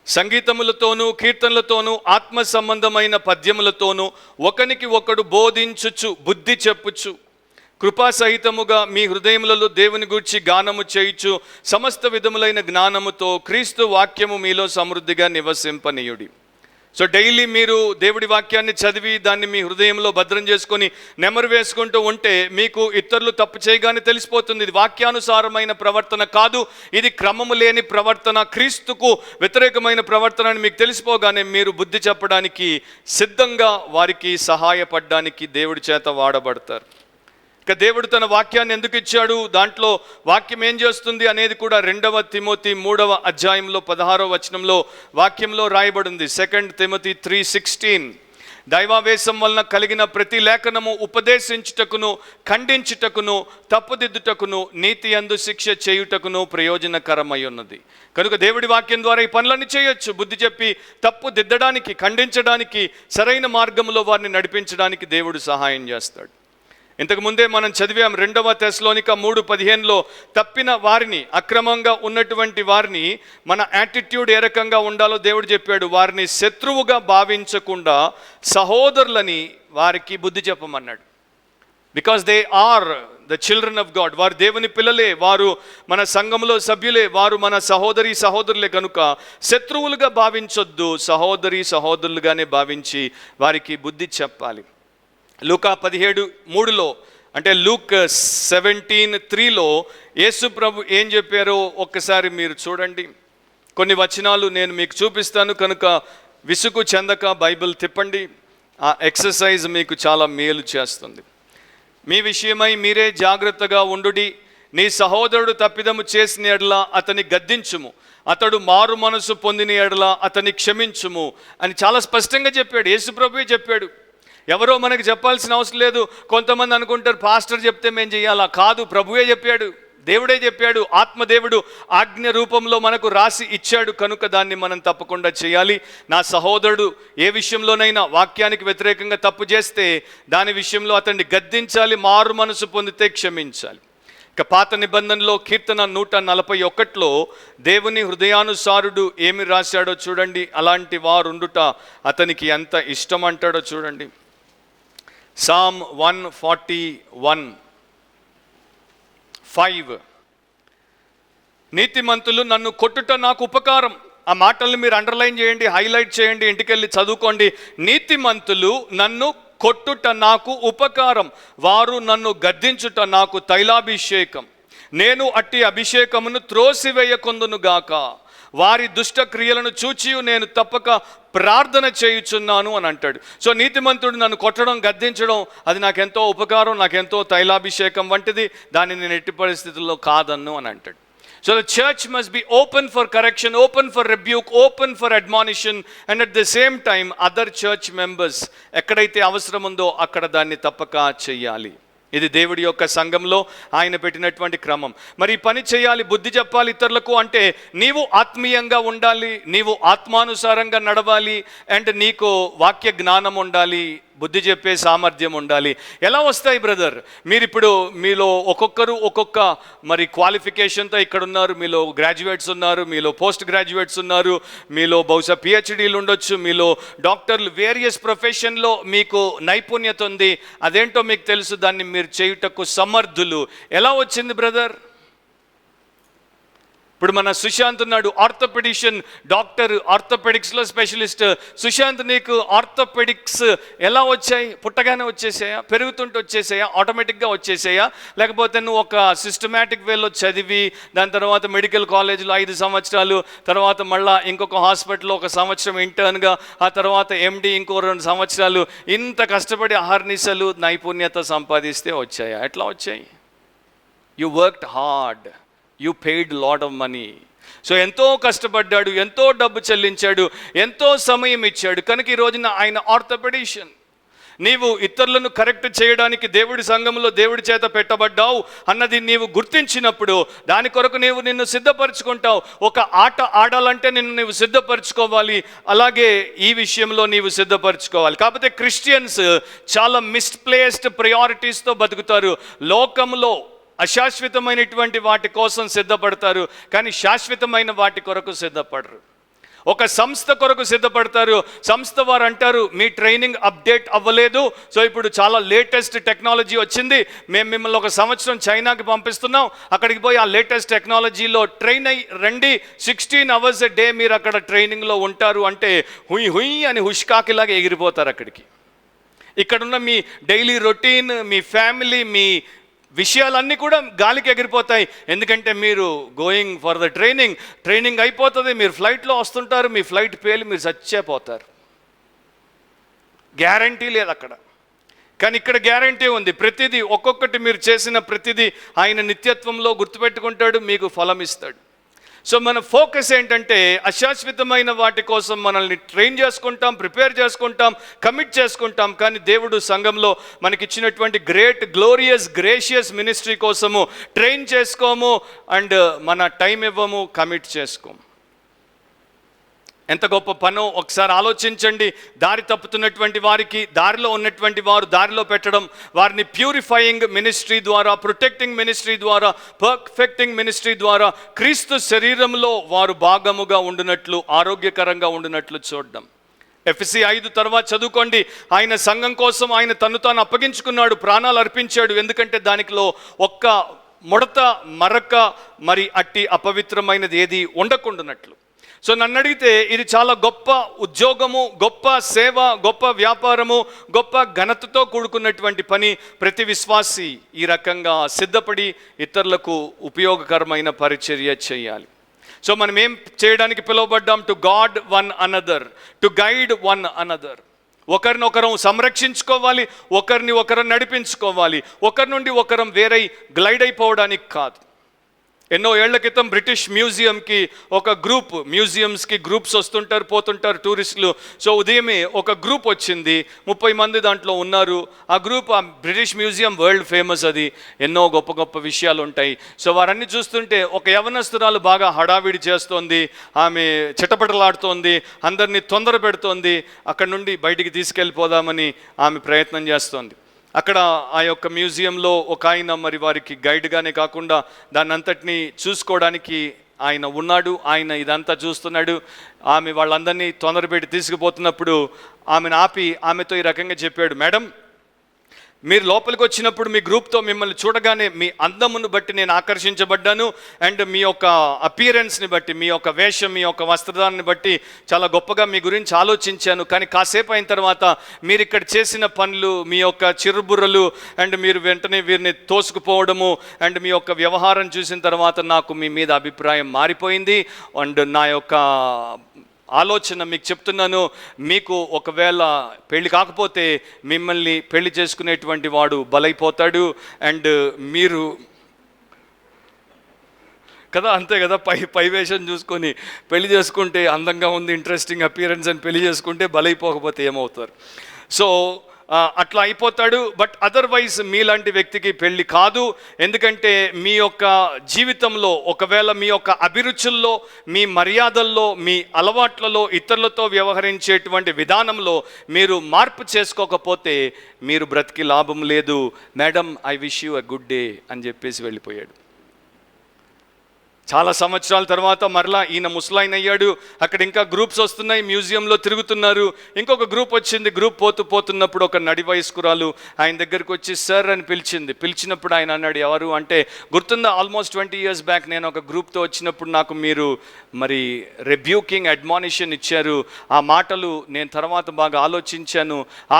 సంగీతములతోనూ కీర్తనలతోనూ ఆత్మ సంబంధమైన పద్యములతోనూ ఒకనికి ఒకడు బోధించుచు బుద్ధి చెప్పుచు కృపాసహితముగా మీ హృదయములలో దేవుని గూర్చి గానము చేయుచు సమస్త విధములైన జ్ఞానముతో క్రీస్తు వాక్యము మీలో సమృద్ధిగా నివసింపనీయుడి. సో డైలీ మీరు దేవుడి వాక్యాన్ని చదివి దాన్ని మీ హృదయంలో భద్రం చేసుకొని నెమరు వేసుకుంటూ ఉంటే మీకు ఇతరులు తప్పు చేయగానే తెలిసిపోతుంది. ఇది వాక్యానుసారమైన ప్రవర్తన కాదు, ఇది క్రమము లేని ప్రవర్తన, క్రీస్తుకు వ్యతిరేకమైన ప్రవర్తన అని మీకు తెలిసిపోగానే మీరు బుద్ధి చెప్పడానికి సిద్ధంగా వారికి సహాయపడడానికి దేవుడి చేత వాడబడతారు. ఇక దేవుడు తన వాక్యాన్ని ఎందుకు ఇచ్చాడు, దాంట్లో వాక్యం ఏం చేస్తుంది అనేది కూడా 2 తిమోతి 3:16 16వ వచనంలో వాక్యంలో రాయబడింది. 2 తిమోతి 3:16 దైవావేశం వలన కలిగిన ప్రతి లేఖనము ఉపదేశించుటకును, ఖండించుటకును, తప్పుదిద్దుటకును, నీతి యందు శిక్ష చేయుటకును ప్రయోజనకరమై ఉన్నది. కనుక దేవుడి వాక్యం ద్వారా ఈ పనులన్నీ చేయొచ్చు. బుద్ధి చెప్పి తప్పు దిద్దడానికి, ఖండించడానికి, సరైన మార్గంలో వారిని నడిపించడానికి దేవుడు సహాయం చేస్తాడు. ఇంతకుముందే మనం చదివాం 2 తెస్సలోనిక 3:15లో, తప్పిన వారిని, అక్రమంగా ఉన్నటువంటి వారిని మన యాటిట్యూడ్ ఏ రకంగా ఉండాలో దేవుడు చెప్పాడు. వారిని శత్రువుగా భావించకుండా సహోదరులని వారికి బుద్ధి చెప్పమన్నాడు. Because they are the children of God, వారు దేవుని పిల్లలే, వారు మన సంఘంలో సభ్యులే, వారు మన సహోదరులే. కనుక శత్రువులుగా భావించొద్దు, సహోదరులుగానే భావించి వారికి బుద్ధి చెప్పాలి. లూకా 17:3లో, అంటే లూక్ 17:3లో యేసు ప్రభు ఏం చెప్పారో ఒక్కసారి మీరు చూడండి. కొన్ని వచనాలు నేను మీకు చూపిస్తాను, కనుక విసుగు చెందక బైబిల్ తిప్పండి. ఆ ఎక్సర్సైజ్ మీకు చాలా మేలు చేస్తుంది. మీ విషయమై మీరే జాగ్రత్తగా ఉండుడి. నీ సహోదరుడు తప్పిదము చేసిన ఎడల అతని గద్దించుము, అతడు మారు మనసు పొందిన ఎడల అతని క్షమించుము అని చాలా స్పష్టంగా చెప్పాడు. యేసు ప్రభువే చెప్పాడు. ఎవరో మనకి చెప్పాల్సిన అవసరం లేదు. కొంతమంది అనుకుంటారు పాస్టర్ చెప్తే మేము చేయాలా, కాదు, ప్రభువే చెప్పాడు, దేవుడే చెప్పాడు. ఆత్మదేవుడు ఆజ్ఞ రూపంలో మనకు రాసి ఇచ్చాడు, కనుక దాన్ని మనం తప్పకుండా చేయాలి. నా సహోదరుడు ఏ విషయంలోనైనా వాక్యానికి వ్యతిరేకంగా తప్పు చేస్తే దాని విషయంలో అతన్ని గద్దించాలి, మారు మనసు పొందితే క్షమించాలి. ఇక పాత నిబంధనలో కీర్తన 141లో దేవుని హృదయానుసారుడు ఏమి రాశాడో చూడండి. అలాంటి వారుండుట అతనికి ఎంత ఇష్టం అంటాడో చూడండి. Psalm 141:5 నీతిమంతులు నన్ను కొట్టుట నాకు ఉపకారం. ఆ మాటల్ని మీరు అండర్లైన్ చేయండి, హైలైట్ చేయండి, ఇంటికెళ్ళి చదువుకోండి. నీతిమంతులు నన్ను కొట్టుట నాకు ఉపకారం, వారు నన్ను గద్దించుట నాకు తైలాభిషేకం. నేను అట్టి అభిషేకమును త్రోసివేయకొందును గాక. వారి దుష్ట క్రియలను చూచి నేను తప్పక ప్రార్థన చేయుచున్నాను అని అంటాడు. సో నీతిమంతుడు నన్ను కొట్టడం, గద్దించడం అది నాకెంతో ఉపకారం, నాకెంతో తైలాభిషేకం వంటిది, దాన్ని నేను ఎట్టి పరిస్థితుల్లో కాదన్ను అని అంటాడు. So the church must be open for correction, open for rebuke, open for admonition, and at the same time other church members ఎక్కడైతే అవసరం ఉందో అక్కడ దాన్ని తప్పక చేయాలి. ఇది దేవుడి యొక్క సంఘంలో ఆయన పెట్టినటువంటి క్రమం. మరి ఈ పని చేయాలి, బుద్ధి చెప్పాలి ఇతరులకు అంటే నీవు ఆత్మీయంగా ఉండాలి, నీవు ఆత్మానుసారంగా నడవాలి, అండ్ నీకు వాక్య జ్ఞానం ఉండాలి, బుద్ధి చెప్పే సామర్థ్యం ఉండాలి. ఎలా వస్తాయి బ్రదర్? మీరు ఇప్పుడు మీలో ఒక్కొక్కరు ఒక్కొక్క మరి క్వాలిఫికేషన్తో ఇక్కడ ఉన్నారు. మీలో గ్రాడ్యుయేట్స్ ఉన్నారు, మీలో పోస్ట్ గ్రాడ్యుయేట్స్ ఉన్నారు, మీలో బహుశా పిహెచ్డీలు ఉండొచ్చు, మీలో డాక్టర్లు, వేరియస్ ప్రొఫెషన్లో మీకు నైపుణ్యత ఉంది. అదేంటో మీకు తెలుసు, దాన్ని మీరు చేయుటకు సమర్థులు. ఎలా వచ్చింది బ్రదర్? ఇప్పుడు మన సుశాంత్ ఉన్నాడు, ఆర్థోపెడిషియన్ డాక్టర్, ఆర్థోపెడిక్స్లో స్పెషలిస్ట్. సుశాంత్, నీకు ఆర్థోపెడిక్స్ ఎలా వచ్చాయి? పుట్టగానే వచ్చేసాయా? పెరుగుతుంటే వచ్చేసాయా? ఆటోమేటిక్గా వచ్చేసాయా? లేకపోతే నువ్వు ఒక సిస్టమేటిక్ వేలో చదివి దాని తర్వాత మెడికల్ కాలేజ్లో 5 సంవత్సరాలు, తర్వాత మళ్ళీ ఇంకొక హాస్పిటల్లో 1 సంవత్సరం ఇంటర్న్గా, ఆ తర్వాత ఎండి ఇంకో 2 సంవత్సరాలు, ఇంత కష్టపడి అహర్నిశలు నైపుణ్యత సంపాదిస్తే వచ్చాయా? ఎట్లా వచ్చాయి? You worked hard, you paid lot of money. So ఎంతో కష్టపడ్డాడు, ఎంతో డబ్బు చెల్లించాడు, ఎంతో సమయం ఇచ్చాడు. కనుక ఈ రోజున ఆయన ఆర్థోపెడిషియన్. నీవు ఇతరులను కరెక్ట్ చేయడానికి దేవుడి సంఘంలో దేవుడి చేత పెట్టబడ్డావు అన్నది నీవు గుర్తించినప్పుడు దాని కొరకు నీవు నిన్ను సిద్ధపరచుకుంటావు. ఒక ఆట ఆడాలంటే నిన్ను నీవు సిద్ధపరచుకోవాలి, అలాగే ఈ విషయంలో నీవు సిద్ధపరచుకోవాలి. కాకపోతే క్రిస్టియన్స్ చాలా మిస్ప్లేస్డ్ ప్రయారిటీస్తో బతుకుతారు. లోకంలో అశాశ్వతమైనటువంటి వాటి కోసం సిద్ధపడతారు, కానీ శాశ్వతమైన వాటి కొరకు సిద్ధపడరు. ఒక సంస్థ కొరకు సిద్ధపడతారు. సంస్థ వారు అంటారు మీ ట్రైనింగ్ అప్డేట్ అవ్వలేదు, సో ఇప్పుడు చాలా లేటెస్ట్ టెక్నాలజీ వచ్చింది, మేము మిమ్మల్ని 1 సంవత్సరం చైనాకి పంపిస్తున్నాం, అక్కడికి పోయి ఆ లేటెస్ట్ టెక్నాలజీలో ట్రైన్ అయ్యి రండి, 16 hours a day మీరు అక్కడ ట్రైనింగ్లో ఉంటారు అంటే హుయ్ హుయ్ అని హుష్కాకిలాగా ఎగిరిపోతారు అక్కడికి. ఇక్కడున్న మీ డైలీ రొటీన్, మీ ఫ్యామిలీ, మీ విషయాలన్నీ కూడా గాలికి ఎగిరిపోతాయి. ఎందుకంటే మీరు గోయింగ్ ఫర్ ద ట్రైనింగ్ అయిపోతుంది, మీరు ఫ్లైట్లో వస్తుంటారు, మీ ఫ్లైట్ పేలి మీరు చచ్చిపోతారు. గ్యారంటీ లేదు అక్కడ, కానీ ఇక్కడ గ్యారంటీ ఉంది. ప్రతిదీ, ఒక్కొక్కటి మీరు చేసిన ప్రతిదీ ఆయన నిత్యత్వంలో గుర్తుపెట్టుకుంటాడు, మీకు ఫలం ఇస్తాడు. సో మన ఫోకస్ ఏంటంటే అశాశ్వతమైన వాటి కోసం మనల్ని ట్రైన్ చేసుకుంటాం, ప్రిపేర్ చేసుకుంటాం, కమిట్ చేసుకుంటాం. కానీ దేవుడు సంఘంలో మనకిచ్చినటువంటి గ్రేట్ గ్లోరియస్ గ్రేషియస్ మినిస్ట్రీ కోసము ట్రైన్ చేసుకోము, అండ్ మన టైం ఇవ్వము, కమిట్ చేసుకోము. ఎంత గొప్ప పనో ఒకసారి ఆలోచించండి. దారి తప్పుతున్నటువంటి వారికి దారిలో ఉన్నటువంటి వారు దారిలో పెట్టడం, వారిని ప్యూరిఫైయింగ్ మినిస్ట్రీ ద్వారా, ప్రొటెక్టింగ్ మినిస్ట్రీ ద్వారా, పర్ఫెక్టింగ్ మినిస్ట్రీ ద్వారా క్రీస్తు శరీరంలో వారు భాగముగా ఉండునట్లు, ఆరోగ్యకరంగా ఉండునట్లు చూడడం. ఎఫెసీ 5 తర్వాత చదువుకోండి. ఆయన సంఘం కోసం ఆయన తను తాను అప్పగించుకున్నాడు, ప్రాణాలు అర్పించాడు. ఎందుకంటే దానిలో ఒక్క ముడత, మరక, మరి అట్టి అపవిత్రమైనది ఏది ఉండకుండానట్లు. సో నన్ను అడిగితే ఇది చాలా గొప్ప ఉద్యోగము, గొప్ప సేవ, గొప్ప వ్యాపారము, గొప్ప ఘనతతో కూడుకున్నటువంటి పని. ప్రతి విశ్వాసి ఈ రకంగా సిద్ధపడి ఇతరులకు ఉపయోగకరమైన పరిచర్య చేయాలి. సో మనం ఏం చేయడానికి పిలువబడ్డాం? To guard one another, to guide one another. ఒకరినొకరం సంరక్షించుకోవాలి, ఒకరిని ఒకరం నడిపించుకోవాలి, ఒకరి నుండి ఒకరం వేరై గ్లైడ్ అయిపోవడానికి కాదు. ఎన్నో ఏళ్ల క్రితం బ్రిటిష్ మ్యూజియంకి ఒక గ్రూప్, మ్యూజియంస్కి గ్రూప్స్ వస్తుంటారు పోతుంటారు టూరిస్టులు. సో ఉదయమే ఒక గ్రూప్ వచ్చింది, 30 మంది దాంట్లో ఉన్నారు. ఆ గ్రూప్, ఆ బ్రిటిష్ మ్యూజియం వరల్డ్ ఫేమస్, అది ఎన్నో గొప్ప గొప్ప విషయాలు ఉంటాయి. సో వారన్నీ చూస్తుంటే ఒక యవనస్తురాలు బాగా హడావిడి చేస్తోంది, ఆమె చిటపటలాడుతోంది, అందరినీ తొందర పెడుతోంది, అక్కడ నుండి బయటికి తీసుకెళ్ళిపోదామని ఆమె ప్రయత్నం చేస్తోంది. అక్కడ ఆ యొక్క మ్యూజియంలో ఒక ఆయన మరి వారికి గైడ్గానే కాకుండా దాన్ని అంతటినీ చూసుకోవడానికి ఆయన ఉన్నాడు. ఆయన ఇదంతా చూస్తున్నాడు. ఆమె వాళ్ళందరినీ తొందరపెట్టి తీసుకుపోతున్నప్పుడు ఆమెను ఆపి ఆమెతో ఈ రకంగా చెప్పాడు, మేడం, మీరు లోపలికి వచ్చినప్పుడు మీ గ్రూప్తో మిమ్మల్ని చూడగానే మీ అందమును బట్టి నేను ఆకర్షించబడ్డాను, అండ్ మీ యొక్క అపియరెన్స్ని బట్టి, మీ యొక్క వేషం, మీ యొక్క వస్త్రధారణని బట్టి చాలా గొప్పగా మీ గురించి ఆలోచించాను. కానీ కాసేపు అయిన తర్వాత మీరు ఇక్కడ చేసిన పనులు, మీ యొక్క చిరుబుర్రలు, అండ్ మీరు వెంటనే వీరిని తోసుకుపోవడము, అండ్ మీ యొక్క వ్యవహారం చూసిన తర్వాత నాకు మీ మీద అభిప్రాయం మారిపోయింది. అండ్ నా యొక్క ఆలోచన మీకు చెప్తున్నాను, మీకు ఒకవేళ పెళ్లి కాకపోతే మిమ్మల్ని పెళ్లి చేసుకునేటువంటి వాడు బలైపోతాడు, అండ్ మీరు కదా, అంతే కదా. పై వేషం చూసుకొని పెళ్లి చేసుకుంటే అందంగా ఉంది, ఇంట్రెస్టింగ్ అపియరెన్స్ అని పెళ్లి చేసుకుంటే బలైపోకపోతే ఏమవుతారు? సో అట్లా అయిపోతాడు. బట్ అదర్వైజ్ మీలాంటి వ్యక్తికి పెళ్ళి కాదు. ఎందుకంటే మీ యొక్క జీవితంలో ఒకవేళ మీ యొక్క అభిరుచుల్లో, మీ మర్యాదల్లో, మీ అలవాట్లలో, ఇతరులతో వ్యవహరించేటువంటి విధానంలో మీరు మార్పు చేసుకోకపోతే మీరు బ్రతికి లాభం లేదు. Madam, I wish you a good day అని చెప్పేసి వెళ్ళిపోయాడు. చాలా సంవత్సరాల తర్వాత మరలా ఈయన ముసలాయన అయ్యాడు. అక్కడ ఇంకా గ్రూప్స్ వస్తున్నాయి, మ్యూజియంలో తిరుగుతున్నారు. ఇంకొక గ్రూప్ వచ్చింది. గ్రూప్ పోతున్నప్పుడు ఒక నడి వయస్కురాలు ఆయన దగ్గరికి వచ్చి సార్ అని పిలిచింది. పిలిచినప్పుడు ఆయన అన్నాడు, ఎవరు అంటే, గుర్తుందా, ఆల్మోస్ట్ 20 years బ్యాక్ నేను ఒక గ్రూప్తో వచ్చినప్పుడు నాకు మీరు మరి రెబ్యూకింగ్ అడ్మానిషన్ ఇచ్చారు. ఆ మాటలు నేను తర్వాత బాగా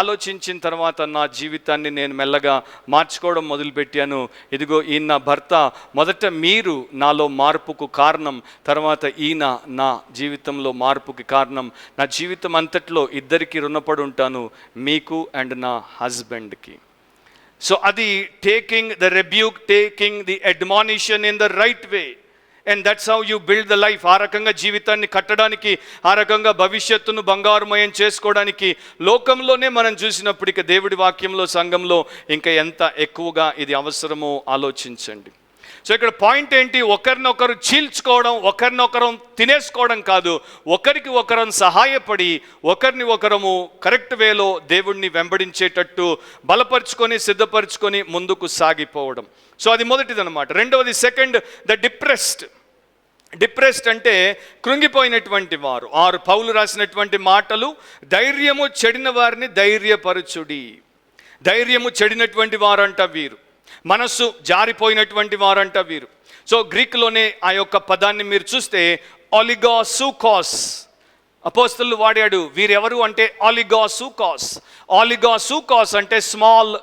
ఆలోచించిన తర్వాత నా జీవితాన్ని నేను మెల్లగా మార్చుకోవడం మొదలుపెట్టాను. ఇదిగో ఈయన నా భర్త. మొదట మీరు నాలో మార్పుకు కారణం, తర్వాత ఈయన నా జీవితంలో మార్పుకి కారణం. నా జీవితం అంతట్లో ఇద్దరికి రుణపడి ఉంటాను, మీకు అండ్ నా హస్బెండ్కి. సో అది taking the rebuke, taking the అడ్మానిషన్ in the right way, and that's how you build the life. ఆ రకంగా జీవితాన్ని కట్టడానికి, ఆ రకంగా భవిష్యత్తును బంగారుమయం చేసుకోవడానికి లోకంలోనే మనం చూసినప్పుడు ఇక దేవుడి వాక్యంలో, సంఘంలో ఇంకా ఎంత ఎక్కువగా ఇది అవసరమో ఆలోచించండి. సో ఇక్కడ పాయింట్ ఏంటి? ఒకరినొకరు చీల్చుకోవడం, ఒకరినొకరం తినేసుకోవడం కాదు. ఒకరికి ఒకరం సహాయపడి ఒకరిని ఒకరము కరెక్ట్ వేలో దేవుణ్ణి వెంబడించేటట్టు బలపరుచుకొని, సిద్ధపరచుకొని ముందుకు సాగిపోవడం. సో అది మొదటిదన్నమాట. రెండవది, సెకండ్, ద డిప్రెస్డ్ అంటే కృంగిపోయినటువంటి వారు. 6 పౌలు రాసినటువంటి మాటలు, ధైర్యము చెడిన వారిని ధైర్యపరచుడి. ధైర్యము చెడినటువంటి వారంట వీరు, మనస్సు జారిపోయినటువంటి వారంట వీరు. సో గ్రీక్లోనే ఆ యొక్క పదాన్ని మీరు చూస్తే ఆలిగాసూకాస్ అపోస్తలుడు వాడాడు. వీరెవరు అంటే ఆలిగాసూకాస్ అంటే small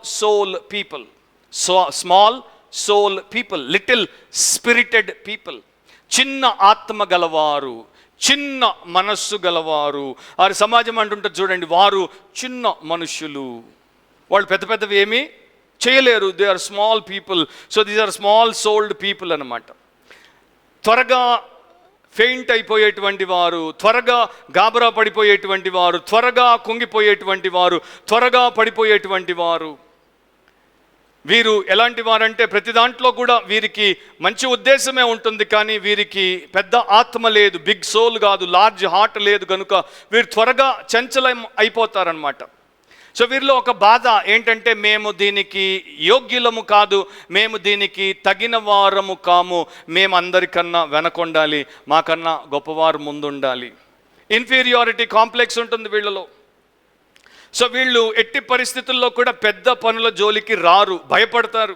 soul people, little spirited people, చిన్న ఆత్మ గలవారు, చిన్న మనస్సు గలవారు. వారి సమాజం అంటుంటారు చూడండి, వారు చిన్న మనుషులు, వాళ్ళు పెద్ద పెద్దవి ఏమీ చేయలేరు. They are small people. So these are small souled people అన్నమాట. త్వరగా ఫెయింట్ అయిపోయేటువంటి వారు, త్వరగా గాబరా పడిపోయేటువంటి వారు, త్వరగా కుంగిపోయేటువంటి వారు, త్వరగా పడిపోయేటువంటి వారు. వీరు ఎలాంటి వారంటే ప్రతి దాంట్లో కూడా వీరికి మంచి ఉద్దేశమే ఉంటుంది, కానీ వీరికి పెద్ద ఆత్మ లేదు, బిగ్ సోల్ కాదు, లార్జ్ హార్ట్ లేదు. కనుక వీరు త్వరగా చంచలం అయిపోతారనమాట. సో వీరిలో ఒక బాధ ఏంటంటే, మేము దీనికి యోగ్యులము కాదు, మేము దీనికి తగిన వారము కాము, మేము అందరికన్నా వెనకొండాలి, మాకన్నా గొప్పవారు ముందుండాలి. ఇన్ఫీరియారిటీ కాంప్లెక్స్ ఉంటుంది వీళ్ళలో. సో వీళ్ళు ఎట్టి పరిస్థితుల్లో కూడా పెద్ద పనుల జోలికి రారు, భయపడతారు.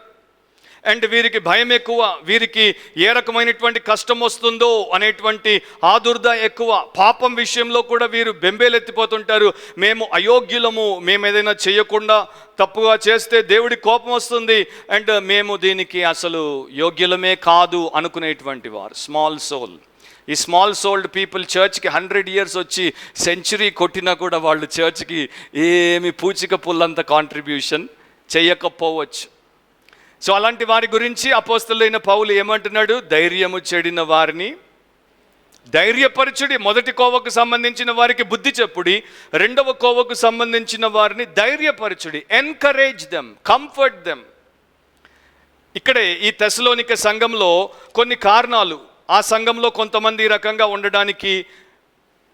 అండ్ వీరికి భయం ఎక్కువ, వీరికి ఏ రకమైనటువంటి కష్టం వస్తుందో అనేటువంటి ఆదుర్ద ఎక్కువ. పాపం విషయంలో కూడా వీరు బెంబేలెత్తిపోతుంటారు. మేము అయోగ్యులము, మేము ఏదైనా చేయకుండా తప్పుగా చేస్తే దేవుడి కోపం వస్తుంది, అండ్ మేము దీనికి అసలు యోగ్యులమే కాదు అనుకునేటువంటి వారు స్మాల్ సోల్. ఈ స్మాల్ సోల్డ్ పీపుల్ చర్చ్కి 100 years వచ్చి సెంచరీ కొట్టినా కూడా వాళ్ళు చర్చ్కి ఏమి పూచిక పుల్లంత కాంట్రిబ్యూషన్ చేయకపోవచ్చు. సో అలాంటి వారి గురించి అపోస్తలుడైన పౌలు ఏమంటున్నాడు? ధైర్యము చెడిన వారిని ధైర్యపరచుడి. మొదటి కోవకు సంబంధించిన వారికి బుద్ధి చెప్పుడి, రెండవ కోవకు సంబంధించిన వారిని ధైర్యపరచుడి. Encourage them, comfort them. ఇక్కడే ఈ తెస్సలోనిక సంఘంలో కొన్ని కారణాలు, ఆ సంఘంలో కొంతమంది ఈ రకంగా ఉండడానికి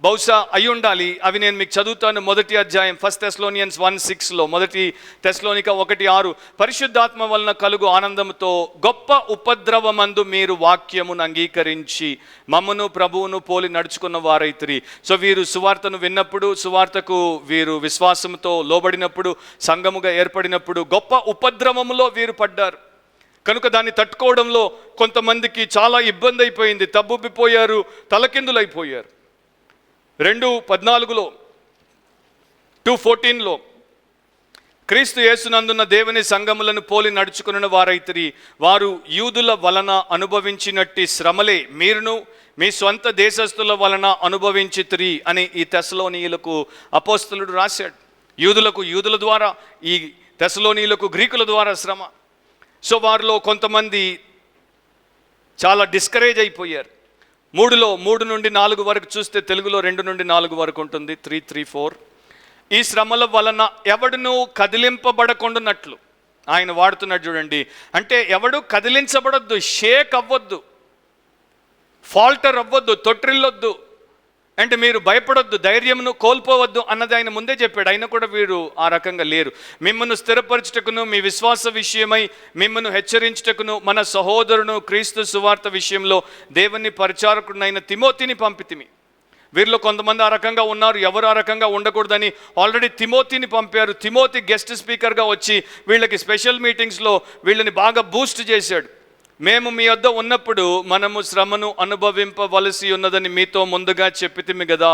బహుశా అయి ఉండాలి. అవి నేను మీకు చదువుతాను. మొదటి అధ్యాయం 1 Thessalonians 1:6 మొదటి తెస్సలోనిక 1:6, పరిశుద్ధాత్మ వలన కలుగు ఆనందంతో గొప్ప ఉపద్రవమందు మీరు వాక్యమును అంగీకరించి మమ్మను ప్రభువును పోలి నడుచుకున్న వారైతిరి. సో వీరు సువార్తను విన్నప్పుడు, సువార్తకు వీరు విశ్వాసంతో లోబడినప్పుడు, సంఘముగా ఏర్పడినప్పుడు గొప్ప ఉపద్రవములో వీరు పడ్డారు. కనుక దాన్ని తట్టుకోవడంలో కొంతమందికి చాలా ఇబ్బంది అయిపోయింది, తబ్బుబ్బిపోయారు, తలకిందులైపోయారు. 2:14 2:14 క్రీస్తు యేసునందున్న దేవుని సంఘములను పోలి నడుచుకున్న వారైతిరి, వారు యూదుల వలన అనుభవించినట్టి శ్రమలే మీరును మీ స్వంత దేశస్థుల వలన అనుభవించితిరి అని ఈ తెస్సలోనీయులకు అపోస్తలుడు రాశాడు. యూదులకు యూదుల ద్వారా, ఈ తెస్సలోనీయులకు గ్రీకుల ద్వారా శ్రమ. సో వారిలో కొంతమంది చాలా డిస్కరేజ్ అయిపోయారు. 3 నుండి 4 వరకు చూస్తే తెలుగులో 2 నుండి 4 వరకు ఉంటుంది, 3-4. ఈ శ్రమల వలన ఎవడును కదిలింపబడకుండానట్లు ఆయన వాడుతున్నాడు చూడండి. అంటే ఎవడు కదిలించబడొద్దు, షేక్ అవ్వద్దు, ఫాల్టర్ అవ్వద్దు, తొట్టిల్లొద్దు, అంటే మీరు భయపడొద్దు, ధైర్యమును కోల్పోవద్దు అన్నది ఆయన ముందే చెప్పాడు. అయినా కూడా వీరు ఆ రకంగా లేరు. మిమ్మల్ని స్థిరపరచుటకును, మీ విశ్వాస విషయమై మిమ్మల్ని హెచ్చరించుటకును మన సహోదరును క్రీస్తు సువార్త విషయంలో దేవుని పరిచారకుడైన తిమోతిని పంపితిమి. వీరిలో కొంతమంది ఆ రకంగా ఉన్నారు, ఎవరు ఆ రకంగా ఉండకూడదని ఆల్రెడీ తిమోతిని పంపారు. తిమోతి గెస్ట్ స్పీకర్గా వచ్చి వీళ్ళకి స్పెషల్ మీటింగ్స్లో వీళ్ళని బాగా బూస్ట్ చేశాడు. మేము మీ వద్ద ఉన్నప్పుడు మనము శ్రమను అనుభవింపవలసి ఉన్నదని మీతో ముందుగా చెప్పితిమి కదా,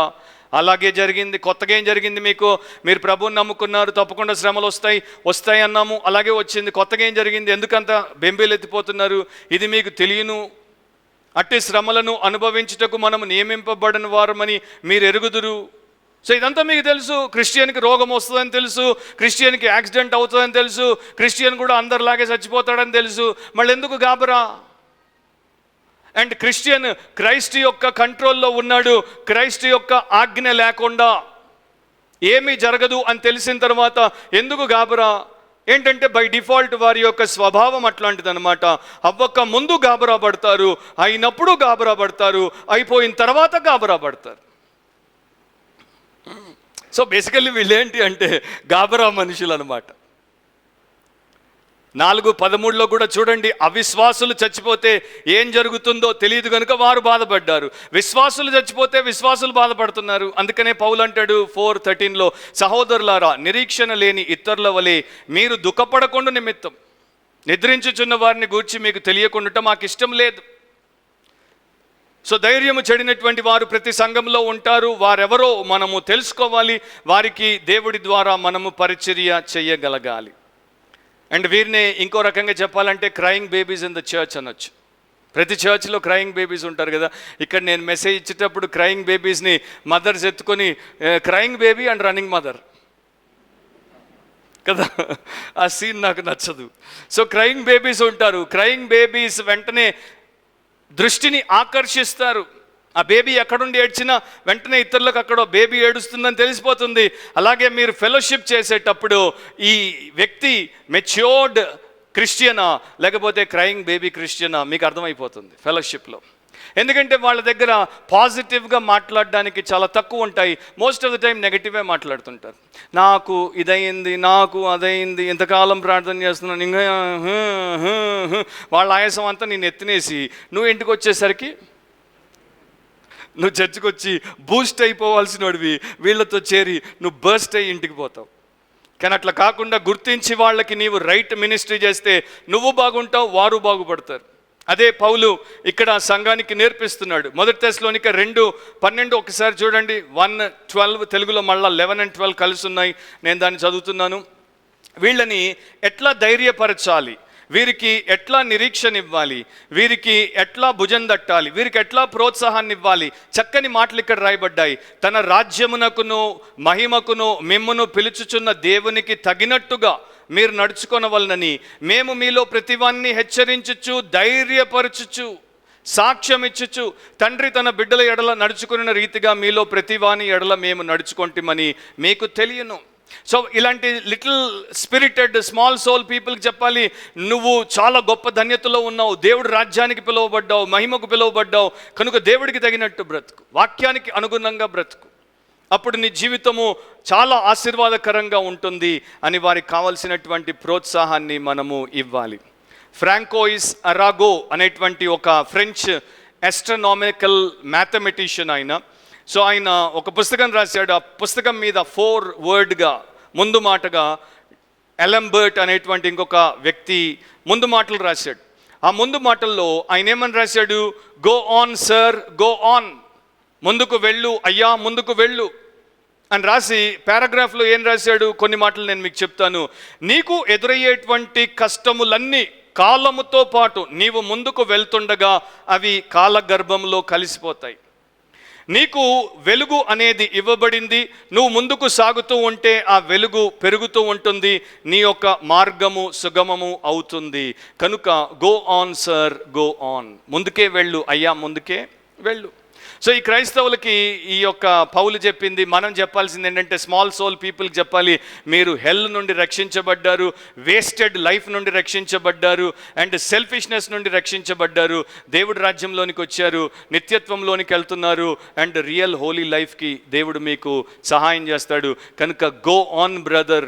అలాగే జరిగింది. కొత్తగా ఏం జరిగింది మీకు? మీరు ప్రభువుని నమ్ముకున్నారు, తప్పకుండా శ్రమలు వస్తాయి అన్నాము, అలాగే వచ్చింది. కొత్తగా ఏం జరిగింది? ఎందుకంత బెంబేలెత్తిపోతున్నారు? ఇది మీకు తెలియను. అట్టి శ్రమలను అనుభవించుటకు మనము నియమింపబడిన వారమని మీరు ఎరుగుదురు. సో ఇదంతా మీకు తెలుసు. క్రిస్టియన్కి రోగం వస్తుందని తెలుసు, క్రిస్టియన్కి యాక్సిడెంట్ అవుతుందని తెలుసు, క్రిస్టియన్ కూడా అందరిలాగే చచ్చిపోతాడని తెలుసు. మళ్ళీ ఎందుకు గాబరా? అండ్ క్రిస్టియన్ క్రైస్ట్ యొక్క కంట్రోల్లో ఉన్నాడు. క్రైస్ట్ యొక్క ఆజ్ఞ లేకుండా ఏమీ జరగదు అని తెలిసిన తర్వాత ఎందుకు గాబరా? ఏంటంటే బై డిఫాల్ట్ వారి యొక్క స్వభావం అట్లాంటిది అనమాట. అవ్వక ముందు గాబరా పడతారు, అయినప్పుడు గాబరా పడతారు, అయిపోయిన తర్వాత గాబరా పడతారు. సో బేసికల్లీ వీళ్ళేంటి అంటే గాబరా మనుషులు అనమాట. 4:13 కూడా చూడండి, అవిశ్వాసులు చచ్చిపోతే ఏం జరుగుతుందో తెలియదు కనుక వారు బాధపడ్డారు. విశ్వాసులు చచ్చిపోతే విశ్వాసులు బాధపడుతున్నారు. అందుకనే పౌలు అంటాడు 4:13 సహోదరులారా, నిరీక్షణ లేని ఇతరుల వలె మీరు దుఃఖపడకుండా నిమిత్తం నిద్రించుచున్న వారిని గూర్చి మీకు తెలియకుండా మాకు ఇష్టం లేదు. సో ధైర్యము చెడినటువంటి వారు ప్రతి సంఘంలో ఉంటారు. వారెవరో మనము తెలుసుకోవాలి, వారికి దేవుడి ద్వారా మనము పరిచర్య చేయగలగాలి. అండ్ వీరిని ఇంకో రకంగా చెప్పాలంటే crying babies in the church అనొచ్చు. ప్రతి చర్చ్లో క్రయింగ్ బేబీస్ ఉంటారు కదా. ఇక్కడ నేను మెసేజ్ ఇచ్చేటప్పుడు క్రయింగ్ బేబీస్ని మదర్స్ ఎత్తుకొని crying baby and running mother కదా, ఆ సీన్ నాకు నచ్చదు. సో క్రయింగ్ బేబీస్ ఉంటారు. క్రయింగ్ బేబీస్ వెంటనే దృష్టిని ఆకర్షిస్తారు. ఆ బేబీ ఎక్కడుండి ఏడ్చినా వెంటనే ఇతరులకు అక్కడ బేబీ ఏడుస్తుందని తెలిసిపోతుంది. అలాగే మీరు ఫెలోషిప్ చేసేటప్పుడు ఈ వ్యక్తి మెచ్యూర్డ్ క్రిస్టియనా లేకపోతే క్రయింగ్ బేబీ క్రిస్టియనా మీకు అర్థమైపోతుంది ఫెలోషిప్లో. ఎందుకంటే వాళ్ళ దగ్గర పాజిటివ్గా మాట్లాడడానికి చాలా తక్కువ ఉంటాయి. మోస్ట్ ఆఫ్ ద టైం నెగటివే మాట్లాడుతుంటారు. నాకు ఇదయింది, నాకు అదయింది, ఇంతకాలం ప్రార్థన చేస్తున్నాను, ఇంకా వాళ్ళ ఆయాసం అంతా నేను ఎత్తినేసి నువ్వు ఇంటికి వచ్చేసరికి నువ్వు చర్చికి వచ్చి బూస్ట్ అయిపోవాల్సిన వాడివి వీళ్ళతో చేరి నువ్వు బర్స్ట్ అయ్యి ఇంటికి పోతావు. కానీ అట్లా కాకుండా గుర్తించి వాళ్ళకి నీవు రైట్ మినిస్ట్రీ చేస్తే నువ్వు బాగుంటావు, వారు బాగుపడతారు. అదే పౌలు ఇక్కడ సంఘానికి నేర్పిస్తున్నాడు. 1 తెస్సలోనిక 2:12 ఒకసారి చూడండి. 1:12 తెలుగులో మళ్ళీ 11 and 12 కలిసి ఉన్నాయి. నేను దాన్ని చదువుతున్నాను. వీళ్ళని ఎట్లా ధైర్యపరచాలి, వీరికి ఎట్లా నిరీక్షణ ఇవ్వాలి, వీరికి ఎట్లా భుజం తట్టాలి, వీరికి ఎట్లా ప్రోత్సాహాన్ని ఇవ్వాలి, చక్కని మాటలు ఇక్కడ రాయబడ్డాయి. తన రాజ్యమునకును మహిమకును మిమ్మును పిలుచుచున్న దేవునికి తగినట్టుగా మీరు నడుచుకొనవలనని మేము మీలో ప్రతివాన్ని హెచ్చరించుచు ధైర్యపరచుచు సాక్ష్యం ఇచ్చుచు తండ్రి తన బిడ్డల ఎడల నడుచుకున్న రీతిగా మీలో ప్రతివాని ఎడల మేము నడుచుకుంటామని మీకు తెలియను. సో ఇలాంటి లిటిల్ స్పిరిటెడ్ స్మాల్ సోల్ పీపుల్కి చెప్పాలి, నువ్వు చాలా గొప్ప ధన్యతలో ఉన్నావు, దేవుడి రాజ్యానికి పిలువబడ్డావు, మహిమకు పిలువబడ్డావు కనుక దేవుడికి తగినట్టు బ్రతుకు, వాక్యానికి అనుగుణంగా బ్రతుకు, అప్పుడు నీ జీవితము చాలా ఆశీర్వాదకరంగా ఉంటుంది అని వారికి కావాల్సినటువంటి ప్రోత్సాహాన్ని మనము ఇవ్వాలి. ఫ్రాంకోయిస్ అరాగో అనేటువంటి ఒక ఫ్రెంచ్ ఆస్ట్రోనామికల్ మ్యాథమెటిషియన్ ఆయన. సో ఆయన ఒక పుస్తకం రాశాడు. ఆ పుస్తకం మీద 4 వర్డ్గా ముందు మాటగా ఎలంబర్ట్ అనేటువంటి ఇంకొక వ్యక్తి ముందు మాటలు రాశాడు. ఆ ముందు మాటల్లో ఆయన ఏమని రాశాడు? Go on sir, go on, ముందుకు వెళ్ళు అయ్యా, ముందుకు వెళ్ళు అని రాసి పారాగ్రాఫ్లో ఏం రాశాడు? కొన్ని మాటలు నేను మీకు చెప్తాను. నీకు ఎదురయ్యేటువంటి కష్టములన్నీ కాలముతో పాటు నీవు ముందుకు వెళ్తుండగా అవి కాలగర్భంలో కలిసిపోతాయి. నీకు వెలుగు అనేది ఇవ్వబడింది. నువ్వు ముందుకు సాగుతూ ఉంటే ఆ వెలుగు పెరుగుతూ ఉంటుంది, నీ యొక్క మార్గము సుగమము అవుతుంది. కనుక go on sir, go on, ముందుకే వెళ్ళు అయ్యా, ముందుకే వెళ్ళు. సో ఈ క్రైస్తవులకి ఈ యొక్క పౌలు చెప్పింది, మనం చెప్పాల్సింది ఏంటంటే స్మాల్ సోల్ పీపుల్కి చెప్పాలి, మీరు హెల్ నుండి రక్షించబడ్డారు, వేస్టెడ్ లైఫ్ నుండి రక్షించబడ్డారు, అండ్ సెల్ఫిష్నెస్ నుండి రక్షించబడ్డారు, దేవుడి రాజ్యంలోనికి వచ్చారు, నిత్యత్వంలోనికి వెళ్తున్నారు, అండ్ రియల్ హోలీ లైఫ్కి దేవుడు మీకు సహాయం చేస్తాడు. కనుక go on brother,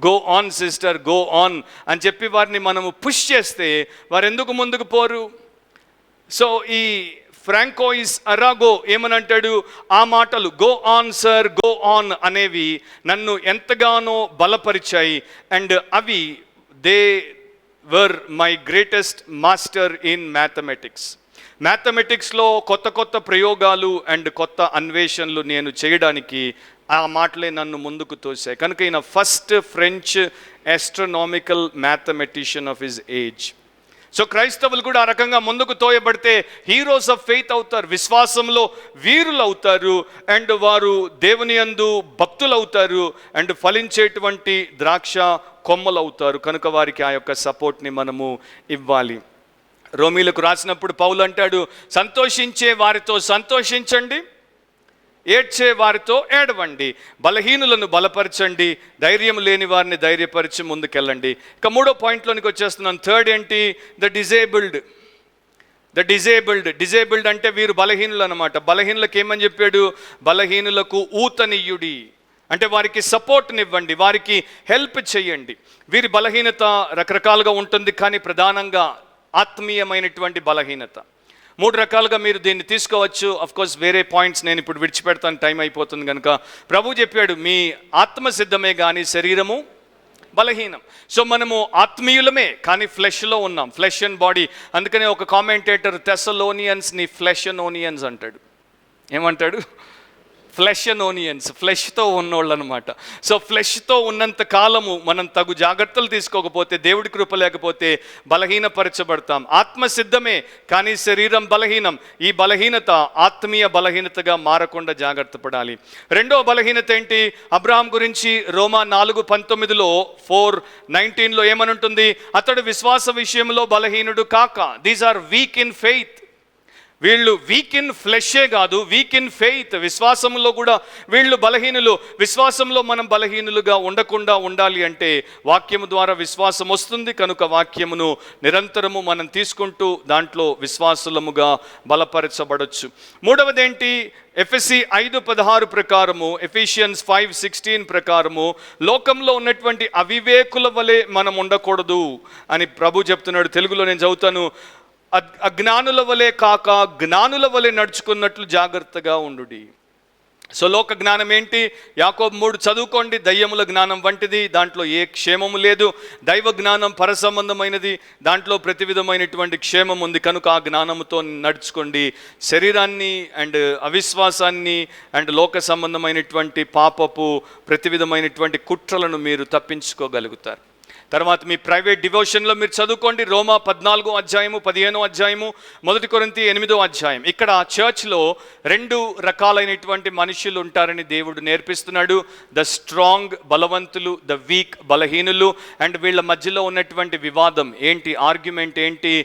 go on sister, go on అని చెప్పి వారిని మనము పుష్ చేస్తే వారు ఎందుకు ముందుకు పోరు? సో ఈ ఫ్రాంకోయిస్ అరాగో ఏమనంటాడు, ఆ మాటలు go on sir, go on అనేవి నన్ను ఎంతగానో బలపరిచాయి, అండ్ అవి they were my greatest master in మ్యాథమెటిక్స్లో కొత్త కొత్త ప్రయోగాలు అండ్ కొత్త అన్వేషణలు నేను చేయడానికి ఆ మాటలే నన్ను ముందుకు తోసాయి. కనుక ఈయన first French astronomical mathematician of his age. So క్రైస్తవులు కూడా ఆ రకంగా ముందుకు తోయబడితే హీరోస్ ఆఫ్ ఫెయిత్ అవుతారు, విశ్వాసంలో వీరులు అవుతారు, అండ్ వారు దేవుని యందు భక్తులు అవుతారు, అండ్ ఫలించేటువంటి ద్రాక్ష కొమ్మలు అవుతారు. కనుక వారికి ఆ యొక్క సపోర్ట్ని మనము ఇవ్వాలి. రోమీలకు రాసినప్పుడు పౌలు అంటాడు, సంతోషించే వారితో సంతోషించండి, ఏడ్చే వారితో ఏడవండి, బలహీనులను బలపరచండి, ధైర్యం లేని వారిని ధైర్యపరిచి ముందుకెళ్ళండి. ఇక మూడో పాయింట్లోనికి వచ్చేస్తున్నాను. థర్డ్ ఏంటి? ద డిజేబుల్డ్ అంటే వీరు బలహీనులు అనమాట. బలహీనులకు ఏమని చెప్పాడు? బలహీనులకు ఊతనీయుడి అంటే వారికి సపోర్ట్నివ్వండి, వారికి హెల్ప్ చేయండి. వీరి బలహీనత రకరకాలుగా ఉంటుంది, కానీ ప్రధానంగా ఆత్మీయమైనటువంటి బలహీనత. మూడు రకాలుగా మీరు దీన్ని తీసుకోవచ్చు. అఫ్కోర్స్ వేరే పాయింట్స్ నేను ఇప్పుడు విడిచిపెడతాను, టైం అయిపోతుంది కనుక. ప్రభు చెప్పాడు, మీ ఆత్మ సిద్ధమే కానీ శరీరము బలహీనం. సో మనము ఆత్మీయులమే కానీ ఫ్లెష్లో ఉన్నాం, ఫ్లెష్ అండ్ బాడీ. అందుకనే ఒక కామెంటేటర్ థెస్సలోనియన్స్ని ఫ్లెష్ అండ్ ఓనియన్స్ అంటాడు. ఏమంటాడు? ఫ్లెష్ అండ్ ఓనియన్స్, ఫ్లెష్తో ఉన్నోళ్ళు అనమాట. సో ఫ్లెష్తో ఉన్నంత కాలము మనం తగు జాగ్రత్తలు తీసుకోకపోతే, దేవుడి కృప లేకపోతే బలహీనపరచబడతాం. ఆత్మ సిద్ధమే కానీ శరీరం బలహీనం. ఈ బలహీనత ఆత్మీయ బలహీనతగా మారకుండా జాగ్రత్త పడాలి. రెండో బలహీనత ఏంటి? అబ్రహాం గురించి రోమా 4:19 4:19 ఏమనుంటుంది? అతడు విశ్వాస విషయంలో బలహీనుడు కాక. These are weak in faith. వీళ్ళు వీక్ ఇన్ ఫ్లెషే కాదు, వీక్ ఇన్ ఫెయిత్. విశ్వాసంలో కూడా వీళ్ళు బలహీనులు. విశ్వాసంలో మనం బలహీనులుగా ఉండకుండా ఉండాలి అంటే వాక్యము ద్వారా విశ్వాసం వస్తుంది. కనుక వాక్యమును నిరంతరము మనం తీసుకుంటూ దాంట్లో విశ్వాసులముగా బలపరచబడచ్చు. మూడవది ఏంటి? ఎఫెసీ 5:16 ప్రకారము, ఎఫిషియన్స్ 5:16 ప్రకారము లోకంలో ఉన్నటువంటి అవివేకుల వలె మనం ఉండకూడదు అని ప్రభు చెప్తున్నాడు. తెలుగులో నేను చదువుతాను. అజ్ఞానుల వలె కాక జ్ఞానుల వలె నడుచుకున్నట్లు జాగ్రత్తగా ఉండుడి. సో లోక జ్ఞానం ఏంటి? యాకోబు 3 చదువుకోండి. దయ్యముల జ్ఞానం వంటిది, దాంట్లో ఏ క్షేమము లేదు. దైవ జ్ఞానం పరసంబంధమైనది, దాంట్లో ప్రతి విధమైనటువంటి క్షేమం ఉంది. కనుక ఆ జ్ఞానముతో నడుచుకోండి. శరీరాన్ని అండ్ అవిశ్వాసాన్ని అండ్ లోక సంబంధమైనటువంటి పాపపు ప్రతి విధమైనటువంటి కుట్రలను మీరు తప్పించుకోగలుగుతారు. తర్వాత మీ ప్రైవేట్ డివోషన్లో మీరు చదువుకోండి. రోమా 14వ అధ్యాయము, 15వ అధ్యాయము, 1 కొరింథీ 8వ అధ్యాయం. ఇక్కడ చర్చ్లో 2 రకాలైనటువంటి మనుషులు ఉంటారని దేవుడు నేర్పిస్తున్నాడు. ద స్ట్రాంగ్ బలవంతులు, ద వీక్ బలహీనులు. అండ్ వీళ్ళ మధ్యలో ఉన్నటువంటి వివాదం ఏంటి? ఆర్గ్యుమెంట్ ఏంటి?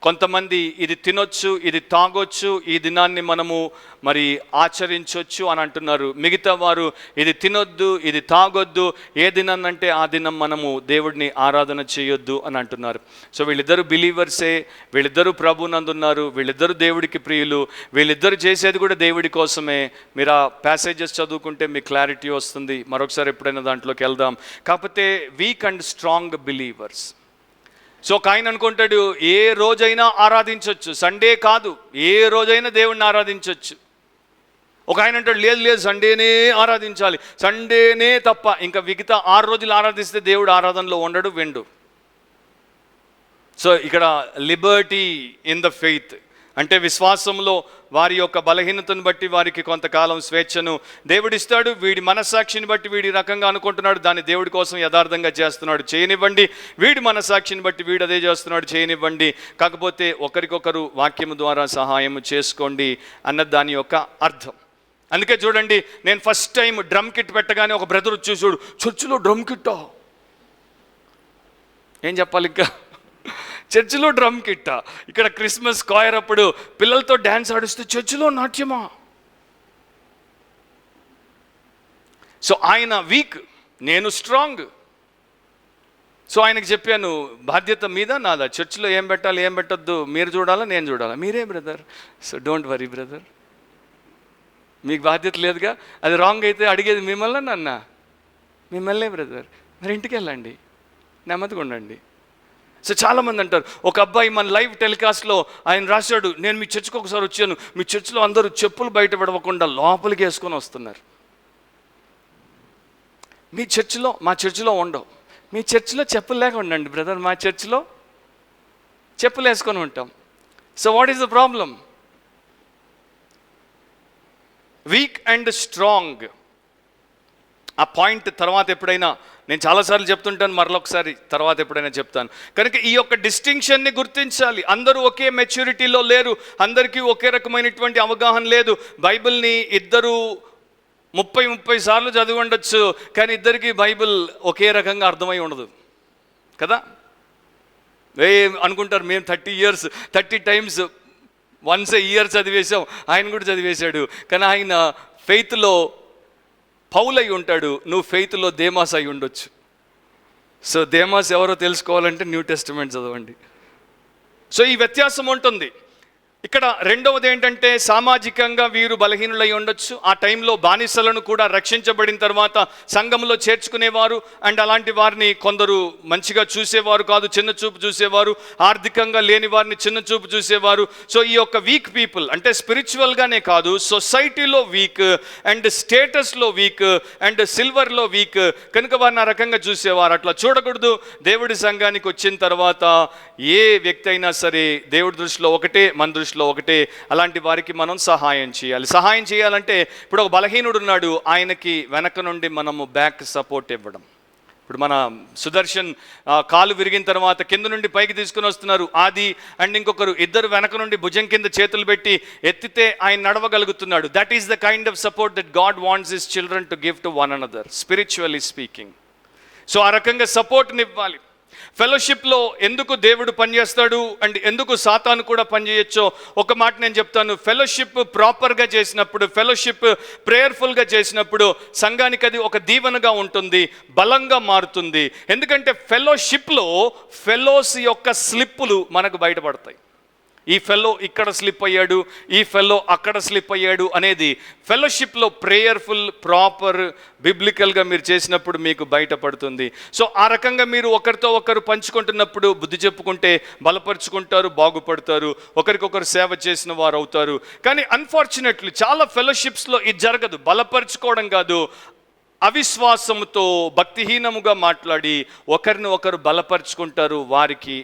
కొంతమంది ఇది తినొచ్చు, ఇది తాగొచ్చు, ఈ దినాన్ని మనము మరి ఆచరించవచ్చు అని అంటున్నారు. మిగతా వారు ఇది తినొద్దు, ఇది తాగొద్దు, ఏ దినాన్ని అంటే ఆ దినం మనము దేవుడిని ఆరాధన చేయొద్దు అని అంటున్నారు. సో వీళ్ళిద్దరూ బిలీవర్సే, వీళ్ళిద్దరూ ప్రభునందున్నారు, వీళ్ళిద్దరూ దేవుడికి ప్రియులు, వీళ్ళిద్దరూ చేసేది కూడా దేవుడి కోసమే. మీరు ఆ ప్యాసేజెస్ చదువుకుంటే మీకు క్లారిటీ వస్తుంది. మరొకసారి ఎప్పుడైనా దాంట్లోకి వెళ్దాం. కాకపోతే week and strong believers. So ఒక ఆయన అనుకుంటాడు, ఏ రోజైనా ఆరాధించవచ్చు, సండే కాదు, ఏ రోజైనా దేవుడిని ఆరాధించవచ్చు. ఒక ఆయన అంటాడు, లేదు సండేనే ఆరాధించాలి, సండేనే తప్ప, ఇంకా మిగతా 6 రోజులు ఆరాధిస్తే దేవుడు ఆరాధనలో ఉండడు, విండు. సో ఇక్కడ లిబర్టీ ఇన్ ద ఫెయిత్, అంటే విశ్వాసంలో వారి యొక్క బలహీనతను బట్టి వారికి కొంతకాలం స్వేచ్ఛను దేవుడిస్తాడు. వీడి మనస్సాక్షిని బట్టి వీడి రకంగా అనుకుంటున్నాడు, దాన్ని దేవుడి కోసం యథార్థంగా చేస్తున్నాడు, చేయనివ్వండి. వీడి మనస్సాక్షిని బట్టి వీడు అదే చేస్తున్నాడు, చేయనివ్వండి. కాకపోతే ఒకరికొకరు వాక్యము ద్వారా సహాయం చేసుకోండి అన్న దాని యొక్క అర్థం. అందుకే చూడండి, నేను ఫస్ట్ టైం డ్రమ్ కిట్ పెట్టగానే ఒక బ్రదర్ వచ్చి చూడు, చర్చిలో డ్రమ్ కిట్టా, ఏం చెప్పాలి ఇంకా, చర్చిలో డ్రమ్ కిట్ట, ఇక్కడ క్రిస్మస్ కాయర్ అప్పుడు పిల్లలతో డ్యాన్స్ ఆడిస్తే చర్చిలో నాట్యమా? సో ఆయన వీక్, నేను స్ట్రాంగ్. సో ఆయనకు చెప్పాను, బాధ్యత మీద నాదా, చర్చిలో ఏం పెట్టాలి ఏం పెట్టద్దు మీరు చూడాలా నేను చూడాలా, మీరే brother. So don't worry brother, మీకు బాధ్యత లేదుగా. అది రాంగ్ అయితే అడిగేది మిమ్మల్ని నన్న, మిమ్మల్నే బ్రదర్. మరి ఇంటికి వెళ్ళండి, నెమ్మదిగా ఉండండి. సో చాలామంది అంటారు, ఒక అబ్బాయి మన లైవ్ టెలికాస్ట్లో ఆయన రాశాడు, నేను మీ చర్చికి ఒకసారి వచ్చాను, మీ చర్చిలో అందరూ చెప్పులు బయట పడవకుండా లోపలికి వేసుకొని వస్తున్నారు. మీ చర్చిలో మా చర్చిలో ఉండవు, మీ చర్చిలో చెప్పులు లేక ఉండండి బ్రదర్, మా చర్చిలో చెప్పులు వేసుకొని ఉంటాం. So what is the problem? Week and strong, ఆ పాయింట్ తర్వాత ఎప్పుడైనా నేను చాలాసార్లు చెప్తుంటాను, మరొకసారి తర్వాత ఎప్పుడైనా చెప్తాను. కనుక ఈ యొక్క డిస్టింక్షన్ని గుర్తించాలి. అందరూ ఒకే మెచ్యూరిటీలో లేరు, అందరికీ ఒకే రకమైనటువంటి అవగాహన లేదు. బైబిల్ని ఇద్దరు 30 సార్లు చదివి ఉండొచ్చు, కానీ ఇద్దరికి బైబిల్ ఒకే రకంగా అర్థమై ఉండదు కదా. అనుకుంటారు మేము 30 టైమ్స్ వన్స్ ఏ ఇయర్ చదివేశాం, ఆయన కూడా చదివేశాడు, కానీ ఆయన ఫెయిత్లో పౌలు అయి ఉంటాడు, నువ్వు ఫెయిత్లో దేమాస్ అయి ఉండొచ్చు. సో దేమాస్ ఎవరో తెలుసుకోవాలంటే న్యూ టెస్టిమెంట్ చదవండి. సో ఈ వ్యత్యాసం ఉంటుంది. ఇక్కడ రెండవది ఏంటంటే, సామాజికంగా వీరు బలహీనులై ఉండొచ్చు. ఆ టైంలో బానిసలను కూడా రక్షించబడిన తర్వాత సంఘంలో చేర్చుకునేవారు, అండ్ అలాంటి వారిని కొందరు మంచిగా చూసేవారు కాదు, చిన్న చూపు చూసేవారు. ఆర్థికంగా లేని వారిని చిన్న చూపు చూసేవారు. సో ఈ యొక్క వీక్ పీపుల్ అంటే స్పిరిచువల్గానే కాదు, సొసైటీలో వీక్ అండ్ స్టేటస్లో వీక్ అండ్ సిల్వర్లో వీక్ కనుక వారిని ఆ రకంగా చూసేవారు. అట్లా చూడకూడదు. దేవుడి సంఘానికి వచ్చిన తర్వాత ఏ వ్యక్తి అయినా సరే దేవుడి దృష్టిలో ఒకటే, మన దృష్టిలో ఒకటే. అలాంటి వారికి మనం సహాయం చేయాలి. సహాయం చేయాలంటే ఇప్పుడు ఒక బలహీనుడు ఉన్నాడు, ఆయనకి వెనక నుండి మనము బ్యాక్ సపోర్ట్ ఇవ్వడం. ఇప్పుడు మన సుదర్శన్ కాలు విరిగిన తర్వాత కింద నుండి పైకి తీసుకుని వస్తున్నారు ఆది అండ్ ఇంకొకరు, ఇద్దరు వెనక నుండి భుజం కింద చేతులు పెట్టి ఎత్తితే ఆయన నడవగలుగుతున్నాడు. That is the kind of support that God wants his children to give to one another, spiritually speaking. So ఆ రకంగా సపోర్ట్ని ఇవ్వాలి. ఫెలోషిప్లో ఎందుకు దేవుడు పనిచేస్తాడు అండ్ ఎందుకు సాతాను కూడా పనిచేయచ్చో ఒక మాట నేను చెప్తాను. ఫెలోషిప్ ప్రాపర్గా చేసినప్పుడు, ఫెలోషిప్ ప్రేయర్ఫుల్గా చేసినప్పుడు సంఘానికి అది ఒక దీవెనగా ఉంటుంది, బలంగా మారుతుంది. ఎందుకంటే ఫెలోషిప్లో ఫెలోస్ యొక్క స్లిప్పులు మనకు బయటపడతాయి. ఈ ఫెలో ఇక్కడ స్లిప్ అయ్యాడు, ఈ ఫెలో అక్కడ స్లిప్ అయ్యాడు అనేది ఫెలోషిప్లో ప్రేయర్ఫుల్ ప్రాపర్ బిబ్లికల్గా మీరు చేసినప్పుడు మీకు బయటపడుతుంది. సో ఆ రకంగా మీరు ఒకరితో ఒకరు పంచుకుంటున్నప్పుడు బుద్ధి చెప్పుకుంటే బలపరుచుకుంటారు, బాగుపడతారు, ఒకరికొకరు సేవ చేసిన వారు అవుతారు. కానీ అన్ఫార్చునేట్లీ చాలా ఫెలోషిప్స్లో ఇది జరగదు. బలపరుచుకోవడం కాదు, అవిశ్వాసంతో భక్తిహీనముగా మాట్లాడి ఒకరిని ఒకరు బలపరుచుకుంటారు. వారికి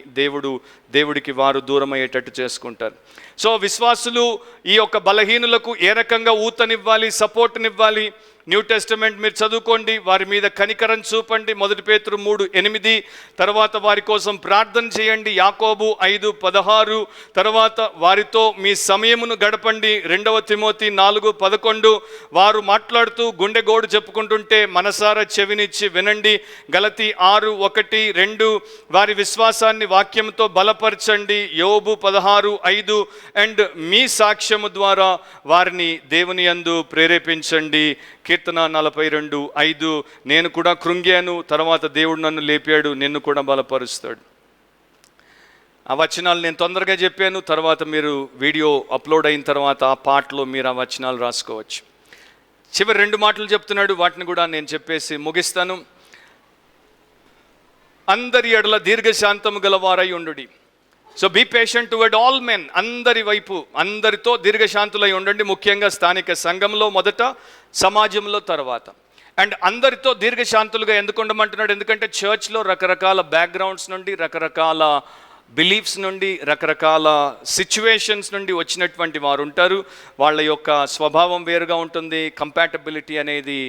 దేవుడికి వారు దూరం అయ్యేటట్టు చేసుకుంటారు. సో విశ్వాసులు ఈ యొక్క బలహీనులకు ఏ రకంగా ఊతనివ్వాలి, సపోర్ట్నివ్వాలి, న్యూ టెస్టమెంట్ మీరు చదువుకోండి. వారి మీద కనికరం చూపండి, 1 పేతురు 3:8. తర్వాత వారి కోసం ప్రార్థన చేయండి, యాకోబు 5:16. తర్వాత వారితో మీ సమయమును గడపండి, 2 తిమోతి 4:11. వారు మాట్లాడుతూ గుండె గోడు చెప్పుకుంటుంటే మనసారా చెవినిచ్చి వినండి, గలతీ 6:1-2. వారి విశ్వాసాన్ని వాక్యంతో బలపరచండి, యోబు 16:5. అండ్ మీ సాక్ష్యము ద్వారా వారిని దేవుని యందు ప్రేరేపించండి, కీర్తన 42:5. నేను కూడా కృంగాను, తర్వాత దేవుడు నన్ను లేపాడు, నిన్ను కూడా బలపరుస్తాడు. ఆ వచనాలు నేను తొందరగా చెప్పాను, తర్వాత మీరు వీడియో అప్లోడ్ అయిన తర్వాత ఆ పాటలో మీరు ఆ వచనాలు రాసుకోవచ్చు. చివరి 2 మాటలు చెప్తున్నాడు, వాటిని కూడా నేను చెప్పేసి ముగిస్తాను. అందరి ఎడల దీర్ఘశాంతము గలవారై ఉండుడి. So be patient toward all men, అందరి వైపు అందరితో దీర్ఘశాంతులై ఉండండి. ముఖ్యంగా స్థానిక సంఘంలో మొదట, సమాజంలో తర్వాత. అండ్ అందరితో దీర్ఘశాంతులుగా ఎందుకు ఉండమంటున్నాడు? ఎందుకంటే చర్చ్లో రకరకాల బ్యాక్గ్రౌండ్స్ నుండి, రకరకాల బిలీఫ్స్ నుండి, రకరకాల సిచ్యువేషన్స్ నుండి వచ్చినటువంటి వారు ఉంటారు. వాళ్ళ యొక్క స్వభావం వేరుగా ఉంటుంది. కంపాటబిలిటీ అనేది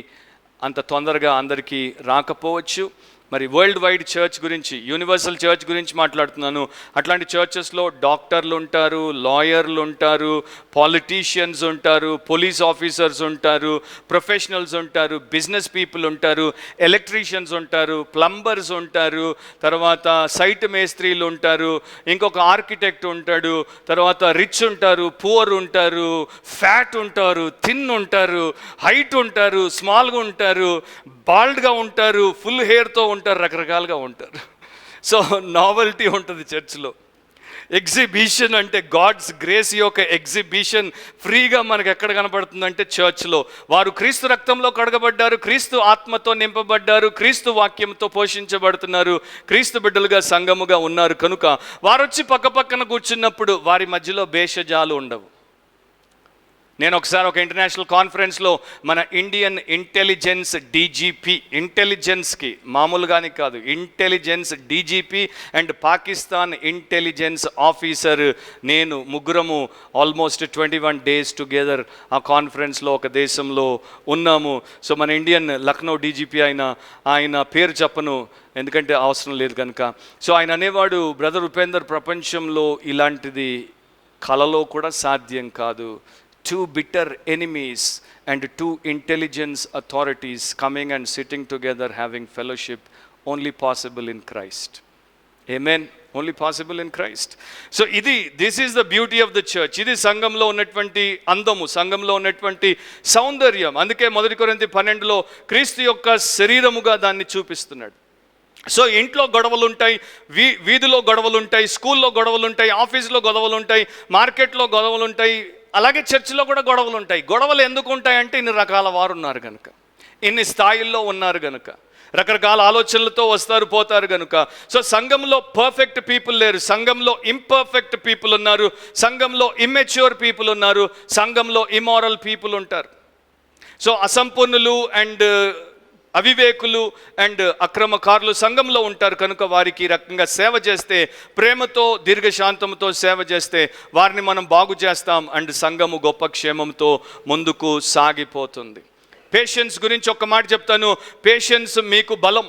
అంత తొందరగా అందరికీ రాకపోవచ్చు. మరి వరల్డ్ వైడ్ చర్చ్ గురించి, యూనివర్సల్ చర్చ్ గురించి మాట్లాడుతున్నాను. అట్లాంటి చర్చెస్లో డాక్టర్లు ఉంటారు, లాయర్లు ఉంటారు, పాలిటీషియన్స్ ఉంటారు, పోలీస్ ఆఫీసర్స్ ఉంటారు, ప్రొఫెషనల్స్ ఉంటారు, బిజినెస్ పీపుల్ ఉంటారు, ఎలక్ట్రీషియన్స్ ఉంటారు, ప్లంబర్స్ ఉంటారు, తర్వాత సైట్ మేస్త్రీలు ఉంటారు, ఇంకొక ఆర్కిటెక్ట్ ఉంటాడు, తర్వాత రిచ్ ఉంటారు, పూర్ ఉంటారు, ఫ్యాట్ ఉంటారు, థిన్ ఉంటారు, హైట్ ఉంటారు, స్మాల్గా ఉంటారు, బాల్డ్గా ఉంటారు, ఫుల్ హెయిర్తో ఉంటారు, రకరకాలుగా ఉంటారు. సో నావెల్టీ ఉంటుంది చర్చ్లో. ఎగ్జిబిషన్ అంటే గాడ్స్ గ్రేస్ యొక్క ఎగ్జిబిషన్ ఫ్రీగా మనకు ఎక్కడ కనపడుతుందంటే చర్చ్లో. వారు క్రీస్తు రక్తంలో కడగబడ్డారు, క్రీస్తు ఆత్మతో నింపబడ్డారు, క్రీస్తు వాక్యంతో పోషించబడుతున్నారు, క్రీస్తు బిడ్డలుగా సంఘముగా ఉన్నారు. కనుక వారు వచ్చి పక్కపక్కన కూర్చున్నప్పుడు వారి మధ్యలో భేషజాలు ఉండవు. నేను ఒకసారి ఒక ఇంటర్నేషనల్ కాన్ఫరెన్స్లో మన ఇండియన్ ఇంటెలిజెన్స్ డీజీపీ, ఇంటెలిజెన్స్కి మామూలుగానే కాదు, intelligence DGP and Pakistan intelligence officer, నేను ముగ్గురము ఆల్మోస్ట్ 21 days టుగెదర్ ఆ కాన్ఫరెన్స్లో ఒక దేశంలో ఉన్నాము. సో మన ఇండియన్ లక్నో డీజీపీ ఆయన పేరు చెప్పను ఎందుకంటే అవసరం లేదు కనుక. సో ఆయన అనేవాడు, బ్రదర్ ఉపేందర్, ప్రపంచంలో ఇలాంటిది కలలో కూడా సాధ్యం కాదు. 2 bitter enemies and 2 intelligence authorities coming and sitting together having fellowship, only possible in Christ. Amen. Only possible in Christ. So this is the beauty of the church. ఇది సంఘంలో ఉన్నటువంటి అందము, సంఘంలో ఉన్నటువంటి సౌందర్యం. అందుకే 1 కొరింథీ 12లో క్రీస్తు యొక్క శరీరముగా దాన్ని చూపిస్తున్నాడు. సో ఇంట్లో గొడవలు ఉంటాయి, వీధిలో గొడవలు ఉంటాయి, స్కూల్లో గొడవలు ఉంటాయి, ఆఫీస్లో గొడవలు ఉంటాయి, మార్కెట్లో గొడవలు ఉంటాయి, అలాగే చర్చిలో కూడా గొడవలు ఉంటాయి. గొడవలు ఎందుకు ఉంటాయంటే ఇన్ని రకాల వారు ఉన్నారు కనుక, ఇన్ని స్థాయిల్లో ఉన్నారు కనుక, రకరకాల ఆలోచనలతో వస్తారు పోతారు కనుక. సో సంఘంలో పర్ఫెక్ట్ పీపుల్ లేరు, సంఘంలో ఇంపర్ఫెక్ట్ పీపుల్ ఉన్నారు, సంఘంలో ఇమ్మెచ్యూర్ పీపుల్ ఉన్నారు, సంఘంలో ఇమారల్ పీపుల్ ఉంటారు. సో అసంపూర్ణులు అండ్ అవివేకులు అండ్ అక్రమకారులు సంఘంలో ఉంటారు కనుక వారికి రకంగా సేవ చేస్తే, ప్రేమతో దీర్ఘశాంతంతో సేవ చేస్తే వారిని మనం బాగు చేస్తాం అండ్ సంఘము గొప్ప క్షేమంతో ముందుకు సాగిపోతుంది. పేషెన్స్ గురించి ఒక్క మాట చెప్తాను. పేషెన్స్ మీకు బలం.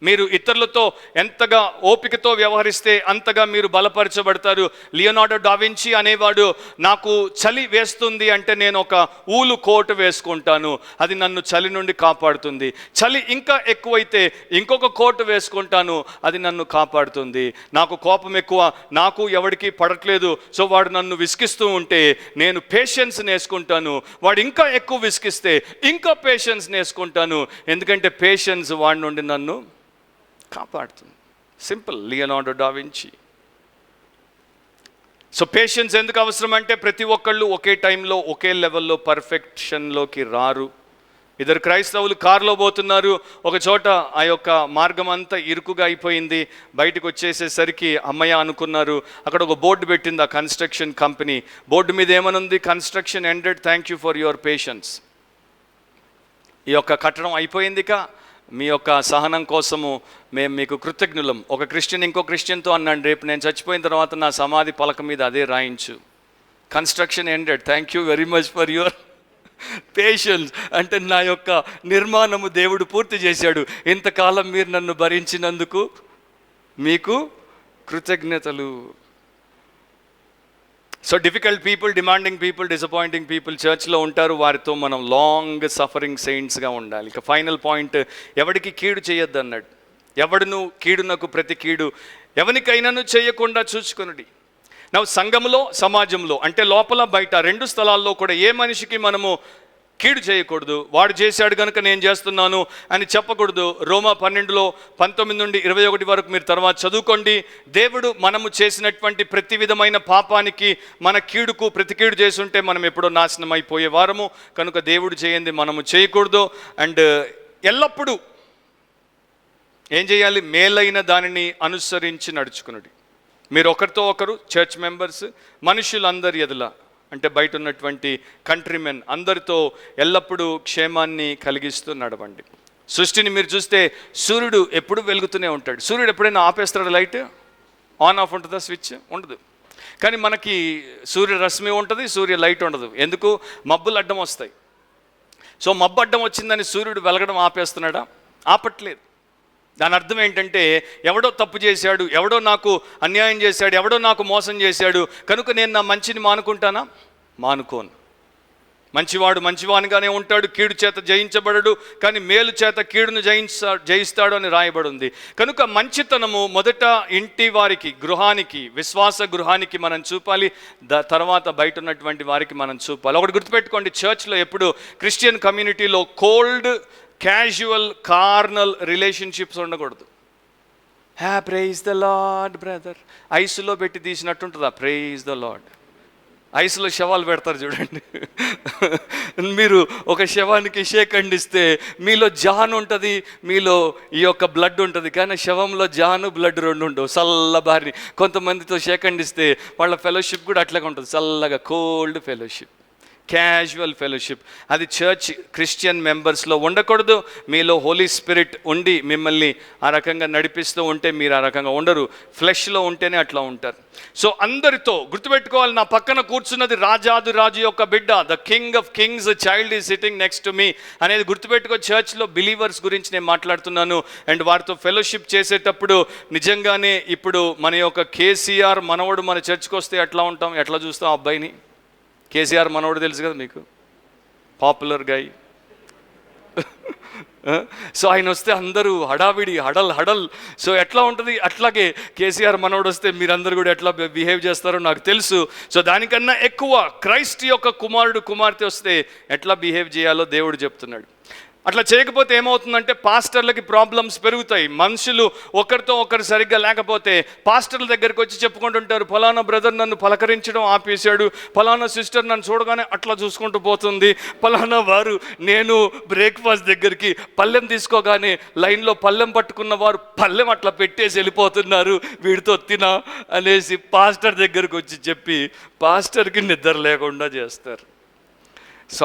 మీరు ఇతరులతో ఎంతగా ఓపికతో వ్యవహరిస్తే అంతగా మీరు బలపరచబడతారు. లియోనార్డో డావించి అనేవాడు, నాకు చలి వేస్తుంది అంటే నేను ఒక ఊలు కోటు వేసుకుంటాను, అది నన్ను చలి నుండి కాపాడుతుంది. చలి ఇంకా ఎక్కువైతే ఇంకొక కోటు వేసుకుంటాను, అది నన్ను కాపాడుతుంది. నాకు కోపం ఎక్కువ, నాకు ఎవరికి పడట్లేదు, సో వాడు నన్ను విసిగిస్తూ ఉంటే నేను పేషెన్స్ నేర్చుకుంటాను. వాడు ఇంకా ఎక్కువ విసిగిస్తే ఇంకా పేషెన్స్ నేర్చుకుంటాను, ఎందుకంటే పేషెన్స్ వాడి నుండి నన్ను కాపాడుతుంది. సింపుల్. లియోనార్డో డావించి. సో పేషెన్స్ ఎందుకు అవసరం అంటే ప్రతి ఒక్కళ్ళు ఒకే టైంలో ఒకే లెవెల్లో పర్ఫెక్షన్లోకి రారు. ఇద్దరు క్రైస్తవులు కారులో పోతున్నారు, ఒక చోట ఆ యొక్క మార్గం అంతా ఇరుకుగా అయిపోయింది, బయటకు వచ్చేసేసరికి అమ్మయ్య అనుకున్నారు. అక్కడ ఒక బోర్డు పెట్టింది ఆ కన్స్ట్రక్షన్ కంపెనీ. బోర్డు మీద ఏమనుంది? Construction ended, thank you for your patience. ఈ యొక్క కట్టడం అయిపోయిందిక, మీ యొక్క సహనం కోసము మేము మీకు కృతజ్ఞులం. ఒక క్రిస్టియన్ ఇంకో క్రిస్టియన్తో అన్నాడు, రేపు నేను చచ్చిపోయిన తర్వాత నా సమాధి పలక మీద అదే రాయించు, construction ended, thank you very much for your patience. అంటే నా యొక్క నిర్మాణము దేవుడు పూర్తి చేశాడు, ఇంతకాలం మీరు నన్ను భరించినందుకు మీకు కృతజ్ఞతలు. So difficult people, demanding people, disappointing people చర్చ్లో ఉంటారు. వారితో మనం లాంగ్ సఫరింగ్ సెయింట్స్గా ఉండాలి. ఇక ఫైనల్ పాయింట్, ఎవడికి కీడు చేయొద్దు అన్నాడు. ఎవడును కీడునకు ప్రతి కీడు ఎవరికైనాను చేయకుండా చూసుకొనుడి. నా సంఘంలో, సమాజంలో అంటే లోపల బయట 2 స్థలాల్లో కూడా ఏ మనిషికి మనము కీడు చేయకూడదు. వాడు చేశాడు కనుక నేను చేస్తున్నాను అని చెప్పకూడదు. రోమా 12:19 నుండి 21 వరకు మీరు తర్వాత చదువుకోండి. దేవుడు మనము చేసినటువంటి ప్రతి విధమైన పాపానికి, మన కీడుకు ప్రతి కీడు చేసి ఉంటే మనం ఎప్పుడో నాశనం అయిపోయే వారము కనుక దేవుడు చేయండి మనము చేయకూడదు. అండ్ ఎల్లప్పుడూ ఏం చేయాలి? మేలైన దానిని అనుసరించి నడుచుకునుడి. మీరు ఒకరితో ఒకరు, చర్చ్ మెంబర్స్, మనుషులందరి ఎదులా అంటే బయట ఉన్నటువంటి కంట్రీమెన్ అందరితో ఎల్లప్పుడూ క్షేమాన్ని కలిగిస్తూ నడవండి. సృష్టిని మీరు చూస్తే సూర్యుడు ఎప్పుడు వెలుగుతూనే ఉంటాడు. సూర్యుడు ఎప్పుడైనా ఆపేస్తాడు లైట్? ఆన్ ఆఫ్ ఉంటుందా స్విచ్? ఉండదు. కానీ మనకి సూర్యరశ్మి ఉంటుంది, సూర్య లైట్ ఉండదు. ఎందుకు? మబ్బులు అడ్డం వస్తాయి. సో మబ్బు అడ్డం వచ్చిందని సూర్యుడు వెలగడం ఆపేస్తున్నాడా? ఆపట్లేదు. దాని అర్థం ఏంటంటే, ఎవడో తప్పు చేశాడు, ఎవడో నాకు అన్యాయం చేశాడు, ఎవడో నాకు మోసం చేశాడు కనుక నేను నా మంచిని మానుకుంటానా? మానుకోను. మంచివాడు మంచివానిగానే ఉంటాడు, కీడు చేత జయించబడడు, కానీ మేలు చేత కీడును జయిస్తాడు అని రాయబడి ఉంది. కనుక మంచితనము మొదట ఇంటి వారికి, గృహానికి, విశ్వాస గృహానికి మనం చూపాలి, తర్వాత బయట ఉన్నటువంటి వారికి మనం చూపాలి. ఒకటి గుర్తుపెట్టుకోండి, చర్చ్లో ఎప్పుడు క్రిస్టియన్ కమ్యూనిటీలో కోల్డ్, క్యాజువల్, కార్నల్ రిలేషన్షిప్స్ ఉండకూడదు. ప్రైజ్ ద లార్డ్ బ్రదర్, ఐస్లో పెట్టి తీసినట్టుంటుందా? Praise the Lord. ఐస్లో శవాలు పెడతారు చూడండి. మీరు ఒక శవానికి షేక్ హ్యాండ్ ఇస్తే మీలో జాన్ ఉంటుంది, మీలో ఈ యొక్క బ్లడ్ ఉంటుంది, కానీ శవంలో జాను బ్లడ్ రెండు ఉండవు. చల్లబారిని కొంతమందితో షేక్ హ్యాండ్ ఇస్తే వాళ్ళ ఫెలోషిప్ కూడా అట్లాగే ఉంటుంది, చల్లగా కోల్డ్ ఫెలోషిప్, క్యాజువల్ ఫెలోషిప్. అది చర్చ్ క్రిస్టియన్ మెంబర్స్లో ఉండకూడదు. మీలో హోలీ స్పిరిట్ ఉండి మిమ్మల్ని ఆ రకంగా నడిపిస్తూ ఉంటే మీరు ఆ రకంగా ఉండరు. ఫ్లెష్లో ఉంటేనే అట్లా ఉంటారు. సో అందరితో గుర్తుపెట్టుకోవాలి, నా పక్కన కూర్చున్నది రాజాది రాజు యొక్క బిడ్డ, the King of Kings child is sitting next to me అనేది గుర్తుపెట్టుకో. చర్చ్లో బిలీవర్స్ గురించి నేను మాట్లాడుతున్నాను. అండ్ వారితో ఫెలోషిప్ చేసేటప్పుడు నిజంగానే ఇప్పుడు మన యొక్క కేసీఆర్ మనవడు మన చర్చ్కి వస్తే ఎట్లా ఉంటాం, ఎట్లా చూస్తాం అబ్బాయిని? కేసీఆర్ మనవడు తెలుసు కదా మీకు, పాపులర్ గై. సో ఆయన వస్తే అందరూ హడావిడి, హడల్. సో ఎట్లా ఉంటుంది? అట్లాగే కేసీఆర్ మనవడు వస్తే మీరందరూ కూడా ఎట్లా బిహేవ్ చేస్తారో నాకు తెలుసు. సో దానికన్నా ఎక్కువ క్రైస్ట్ యొక్క కుమారుడు, కుమార్తె వస్తే ఎట్లా బిహేవ్ చేయాలో దేవుడు చెప్తున్నాడు. అట్లా చేయకపోతే ఏమవుతుందంటే పాస్టర్లకి ప్రాబ్లమ్స్ పెరుగుతాయి. మనుషులు ఒకరితో ఒకరు సరిగ్గా లేకపోతే పాస్టర్ల దగ్గరికి వచ్చి చెప్పుకుంటుంటారు, ఫలానా బ్రదర్ నన్ను పలకరించడం ఆపేశాడు, ఫలానా సిస్టర్ నన్ను చూడగానే అట్లా చూసుకుంటూ పోతుంది, ఫలానా వారు నేను బ్రేక్ఫాస్ట్ దగ్గరికి పళ్ళెం తీసుకోగానే లైన్లో పళ్ళెం పట్టుకున్న వారు పళ్ళెం అట్లా పెట్టేసి వెళ్ళిపోతున్నారు, వీడితో తినా అనేసి పాస్టర్ దగ్గరికి వచ్చి చెప్పి పాస్టర్కి నిద్ర లేకుండా చేస్తారు. సో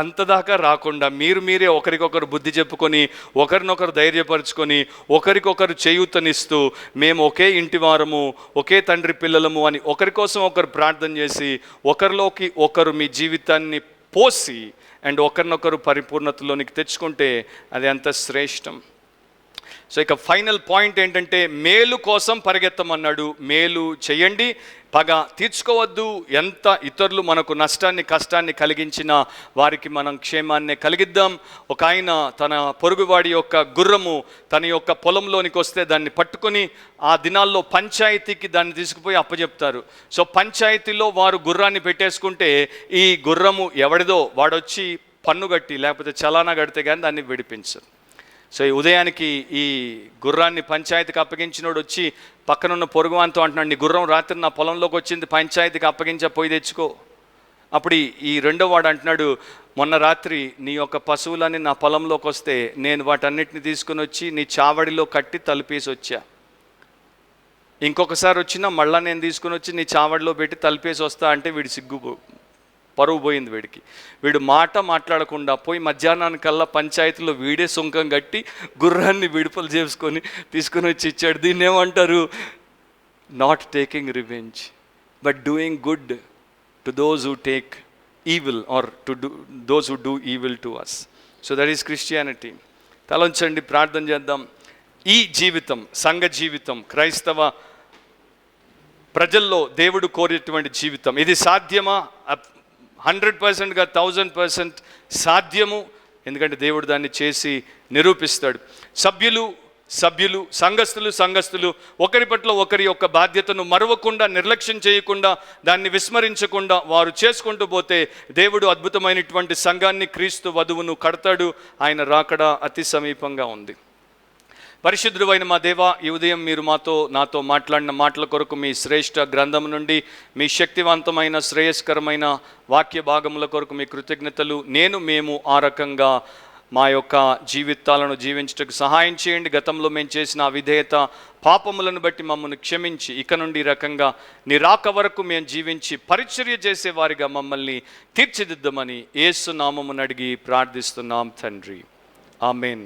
అంతదాకా రాకుండా మీరే ఒకరికొకరు బుద్ధి చెప్పుకొని, ఒకరినొకరు ధైర్యపరుచుకొని, ఒకరికొకరు చేయూతనిస్తూ, మేము ఒకే ఇంటి వారము, ఒకే తండ్రి పిల్లలము అని ఒకరి కోసం ఒకరు ప్రార్థన చేసి, ఒకరిలోకి ఒకరు మీ జీవితాన్ని పోసి అండ్ ఒకరినొకరు పరిపూర్ణతలోనికి తెచ్చుకుంటే అది ఎంత శ్రేష్టం. సో ఇక ఫైనల్ పాయింట్ ఏంటంటే, మేలు కోసం పరిగెత్తమన్నాడు. మేలు చేయండి, పగ తీర్చుకోవద్దు. ఎంత ఇతరులు మనకు నష్టాన్ని, కష్టాన్ని కలిగించినా వారికి మనం క్షేమాన్ని కలిగిద్దాం. ఒక ఆయన తన పొరుగువాడి యొక్క గుర్రము తన యొక్క పొలంలోనికి వస్తే దాన్ని పట్టుకొని ఆ దినాల్లో పంచాయతీకి దాన్ని తీసుకుపోయి అప్పచెప్తారు. సో పంచాయతీలో వారు గుర్రాన్ని పెట్టేసుకుంటే ఈ గుర్రము ఎవడిదో వాడొచ్చి పన్ను కట్టి లేకపోతే చలానా కడితే కానీ దాన్ని విడిపించరు. సో ఈ ఉదయానికి ఈ గుర్రాన్ని పంచాయతీకి అప్పగించినోడు వచ్చి పక్కనున్న పొరుగువానితో అంటున్నాడు, నీ గుర్రం రాత్రి నా పొలంలోకి వచ్చింది, పంచాయతీకి అప్పగించా, పోయి తెచ్చుకో. అప్పుడు ఈ రెండో వాడు అంటున్నాడు, మొన్న రాత్రి నీ యొక్క పశువులని నా పొలంలోకి వస్తే నేను వాటన్నిటిని తీసుకుని వచ్చి నీ చావడిలో కట్టి తలుపేసి వచ్చా. ఇంకొకసారి వచ్చినా మళ్ళీ నేను తీసుకుని వచ్చి నీ చావడిలో పెట్టి తలుపేసి వస్తా అంటే వీడి పరువు పోయింది వీడికి. వీడు మాట్లాడకుండా పోయి మధ్యాహ్నానికల్లా పంచాయతీలో వీడే సుంకం కట్టి గుర్రాన్ని విడుపులు చేసుకొని తీసుకుని వచ్చి ఇచ్చాడు. దీన్ని ఏమంటారు? Not taking revenge but doing good to those who take evil or to do those who do evil to us. So that is Christianity. తలంచండి, ప్రార్థన చేద్దాం. ఈ జీవితం, సంఘ జీవితం, క్రైస్తవ ప్రజల్లో దేవుడు కోరేటువంటి జీవితం, ఇది సాధ్యమా? 100%గా 1000% సాధ్యము. ఎందుకంటే దేవుడు దాన్ని చేసి నిరూపిస్తాడు. సభ్యులు సంఘస్థులు ఒకరి పట్ల ఒకరి యొక్క బాధ్యతను మరవకుండా, నిర్లక్ష్యం చేయకుండా, దాన్ని విస్మరించకుండా వారు చేసుకుంటూ పోతే దేవుడు అద్భుతమైనటువంటి సంఘాన్ని, క్రీస్తు వధువును కడతాడు. ఆయన రాకడ అతి సమీపంగా ఉంది. పరిశుద్ధుడైన మా దేవా, ఈ ఉదయం మీరు నాతో మాట్లాడిన మాటల కొరకు మీ శ్రేష్ఠ గ్రంథం నుండి మీ శక్తివంతమైన శ్రేయస్కరమైన వాక్య భాగముల కొరకు మీ కృతజ్ఞతలు. మేము ఆ రకంగా మా యొక్క జీవితాలను జీవించటకు సహాయం చేయండి. గతంలో మేము చేసిన అవిధేయత పాపములను బట్టి మమ్మల్ని క్షమించి ఇక నుండి ఈ రకంగా నీ రాక వరకు మేము జీవించి పరిచర్య చేసేవారిగా మమ్మల్ని తీర్చిదిద్దమని యేసు నామమున అడిగి ప్రార్థిస్తున్నాం తండ్రి. ఆమేన్.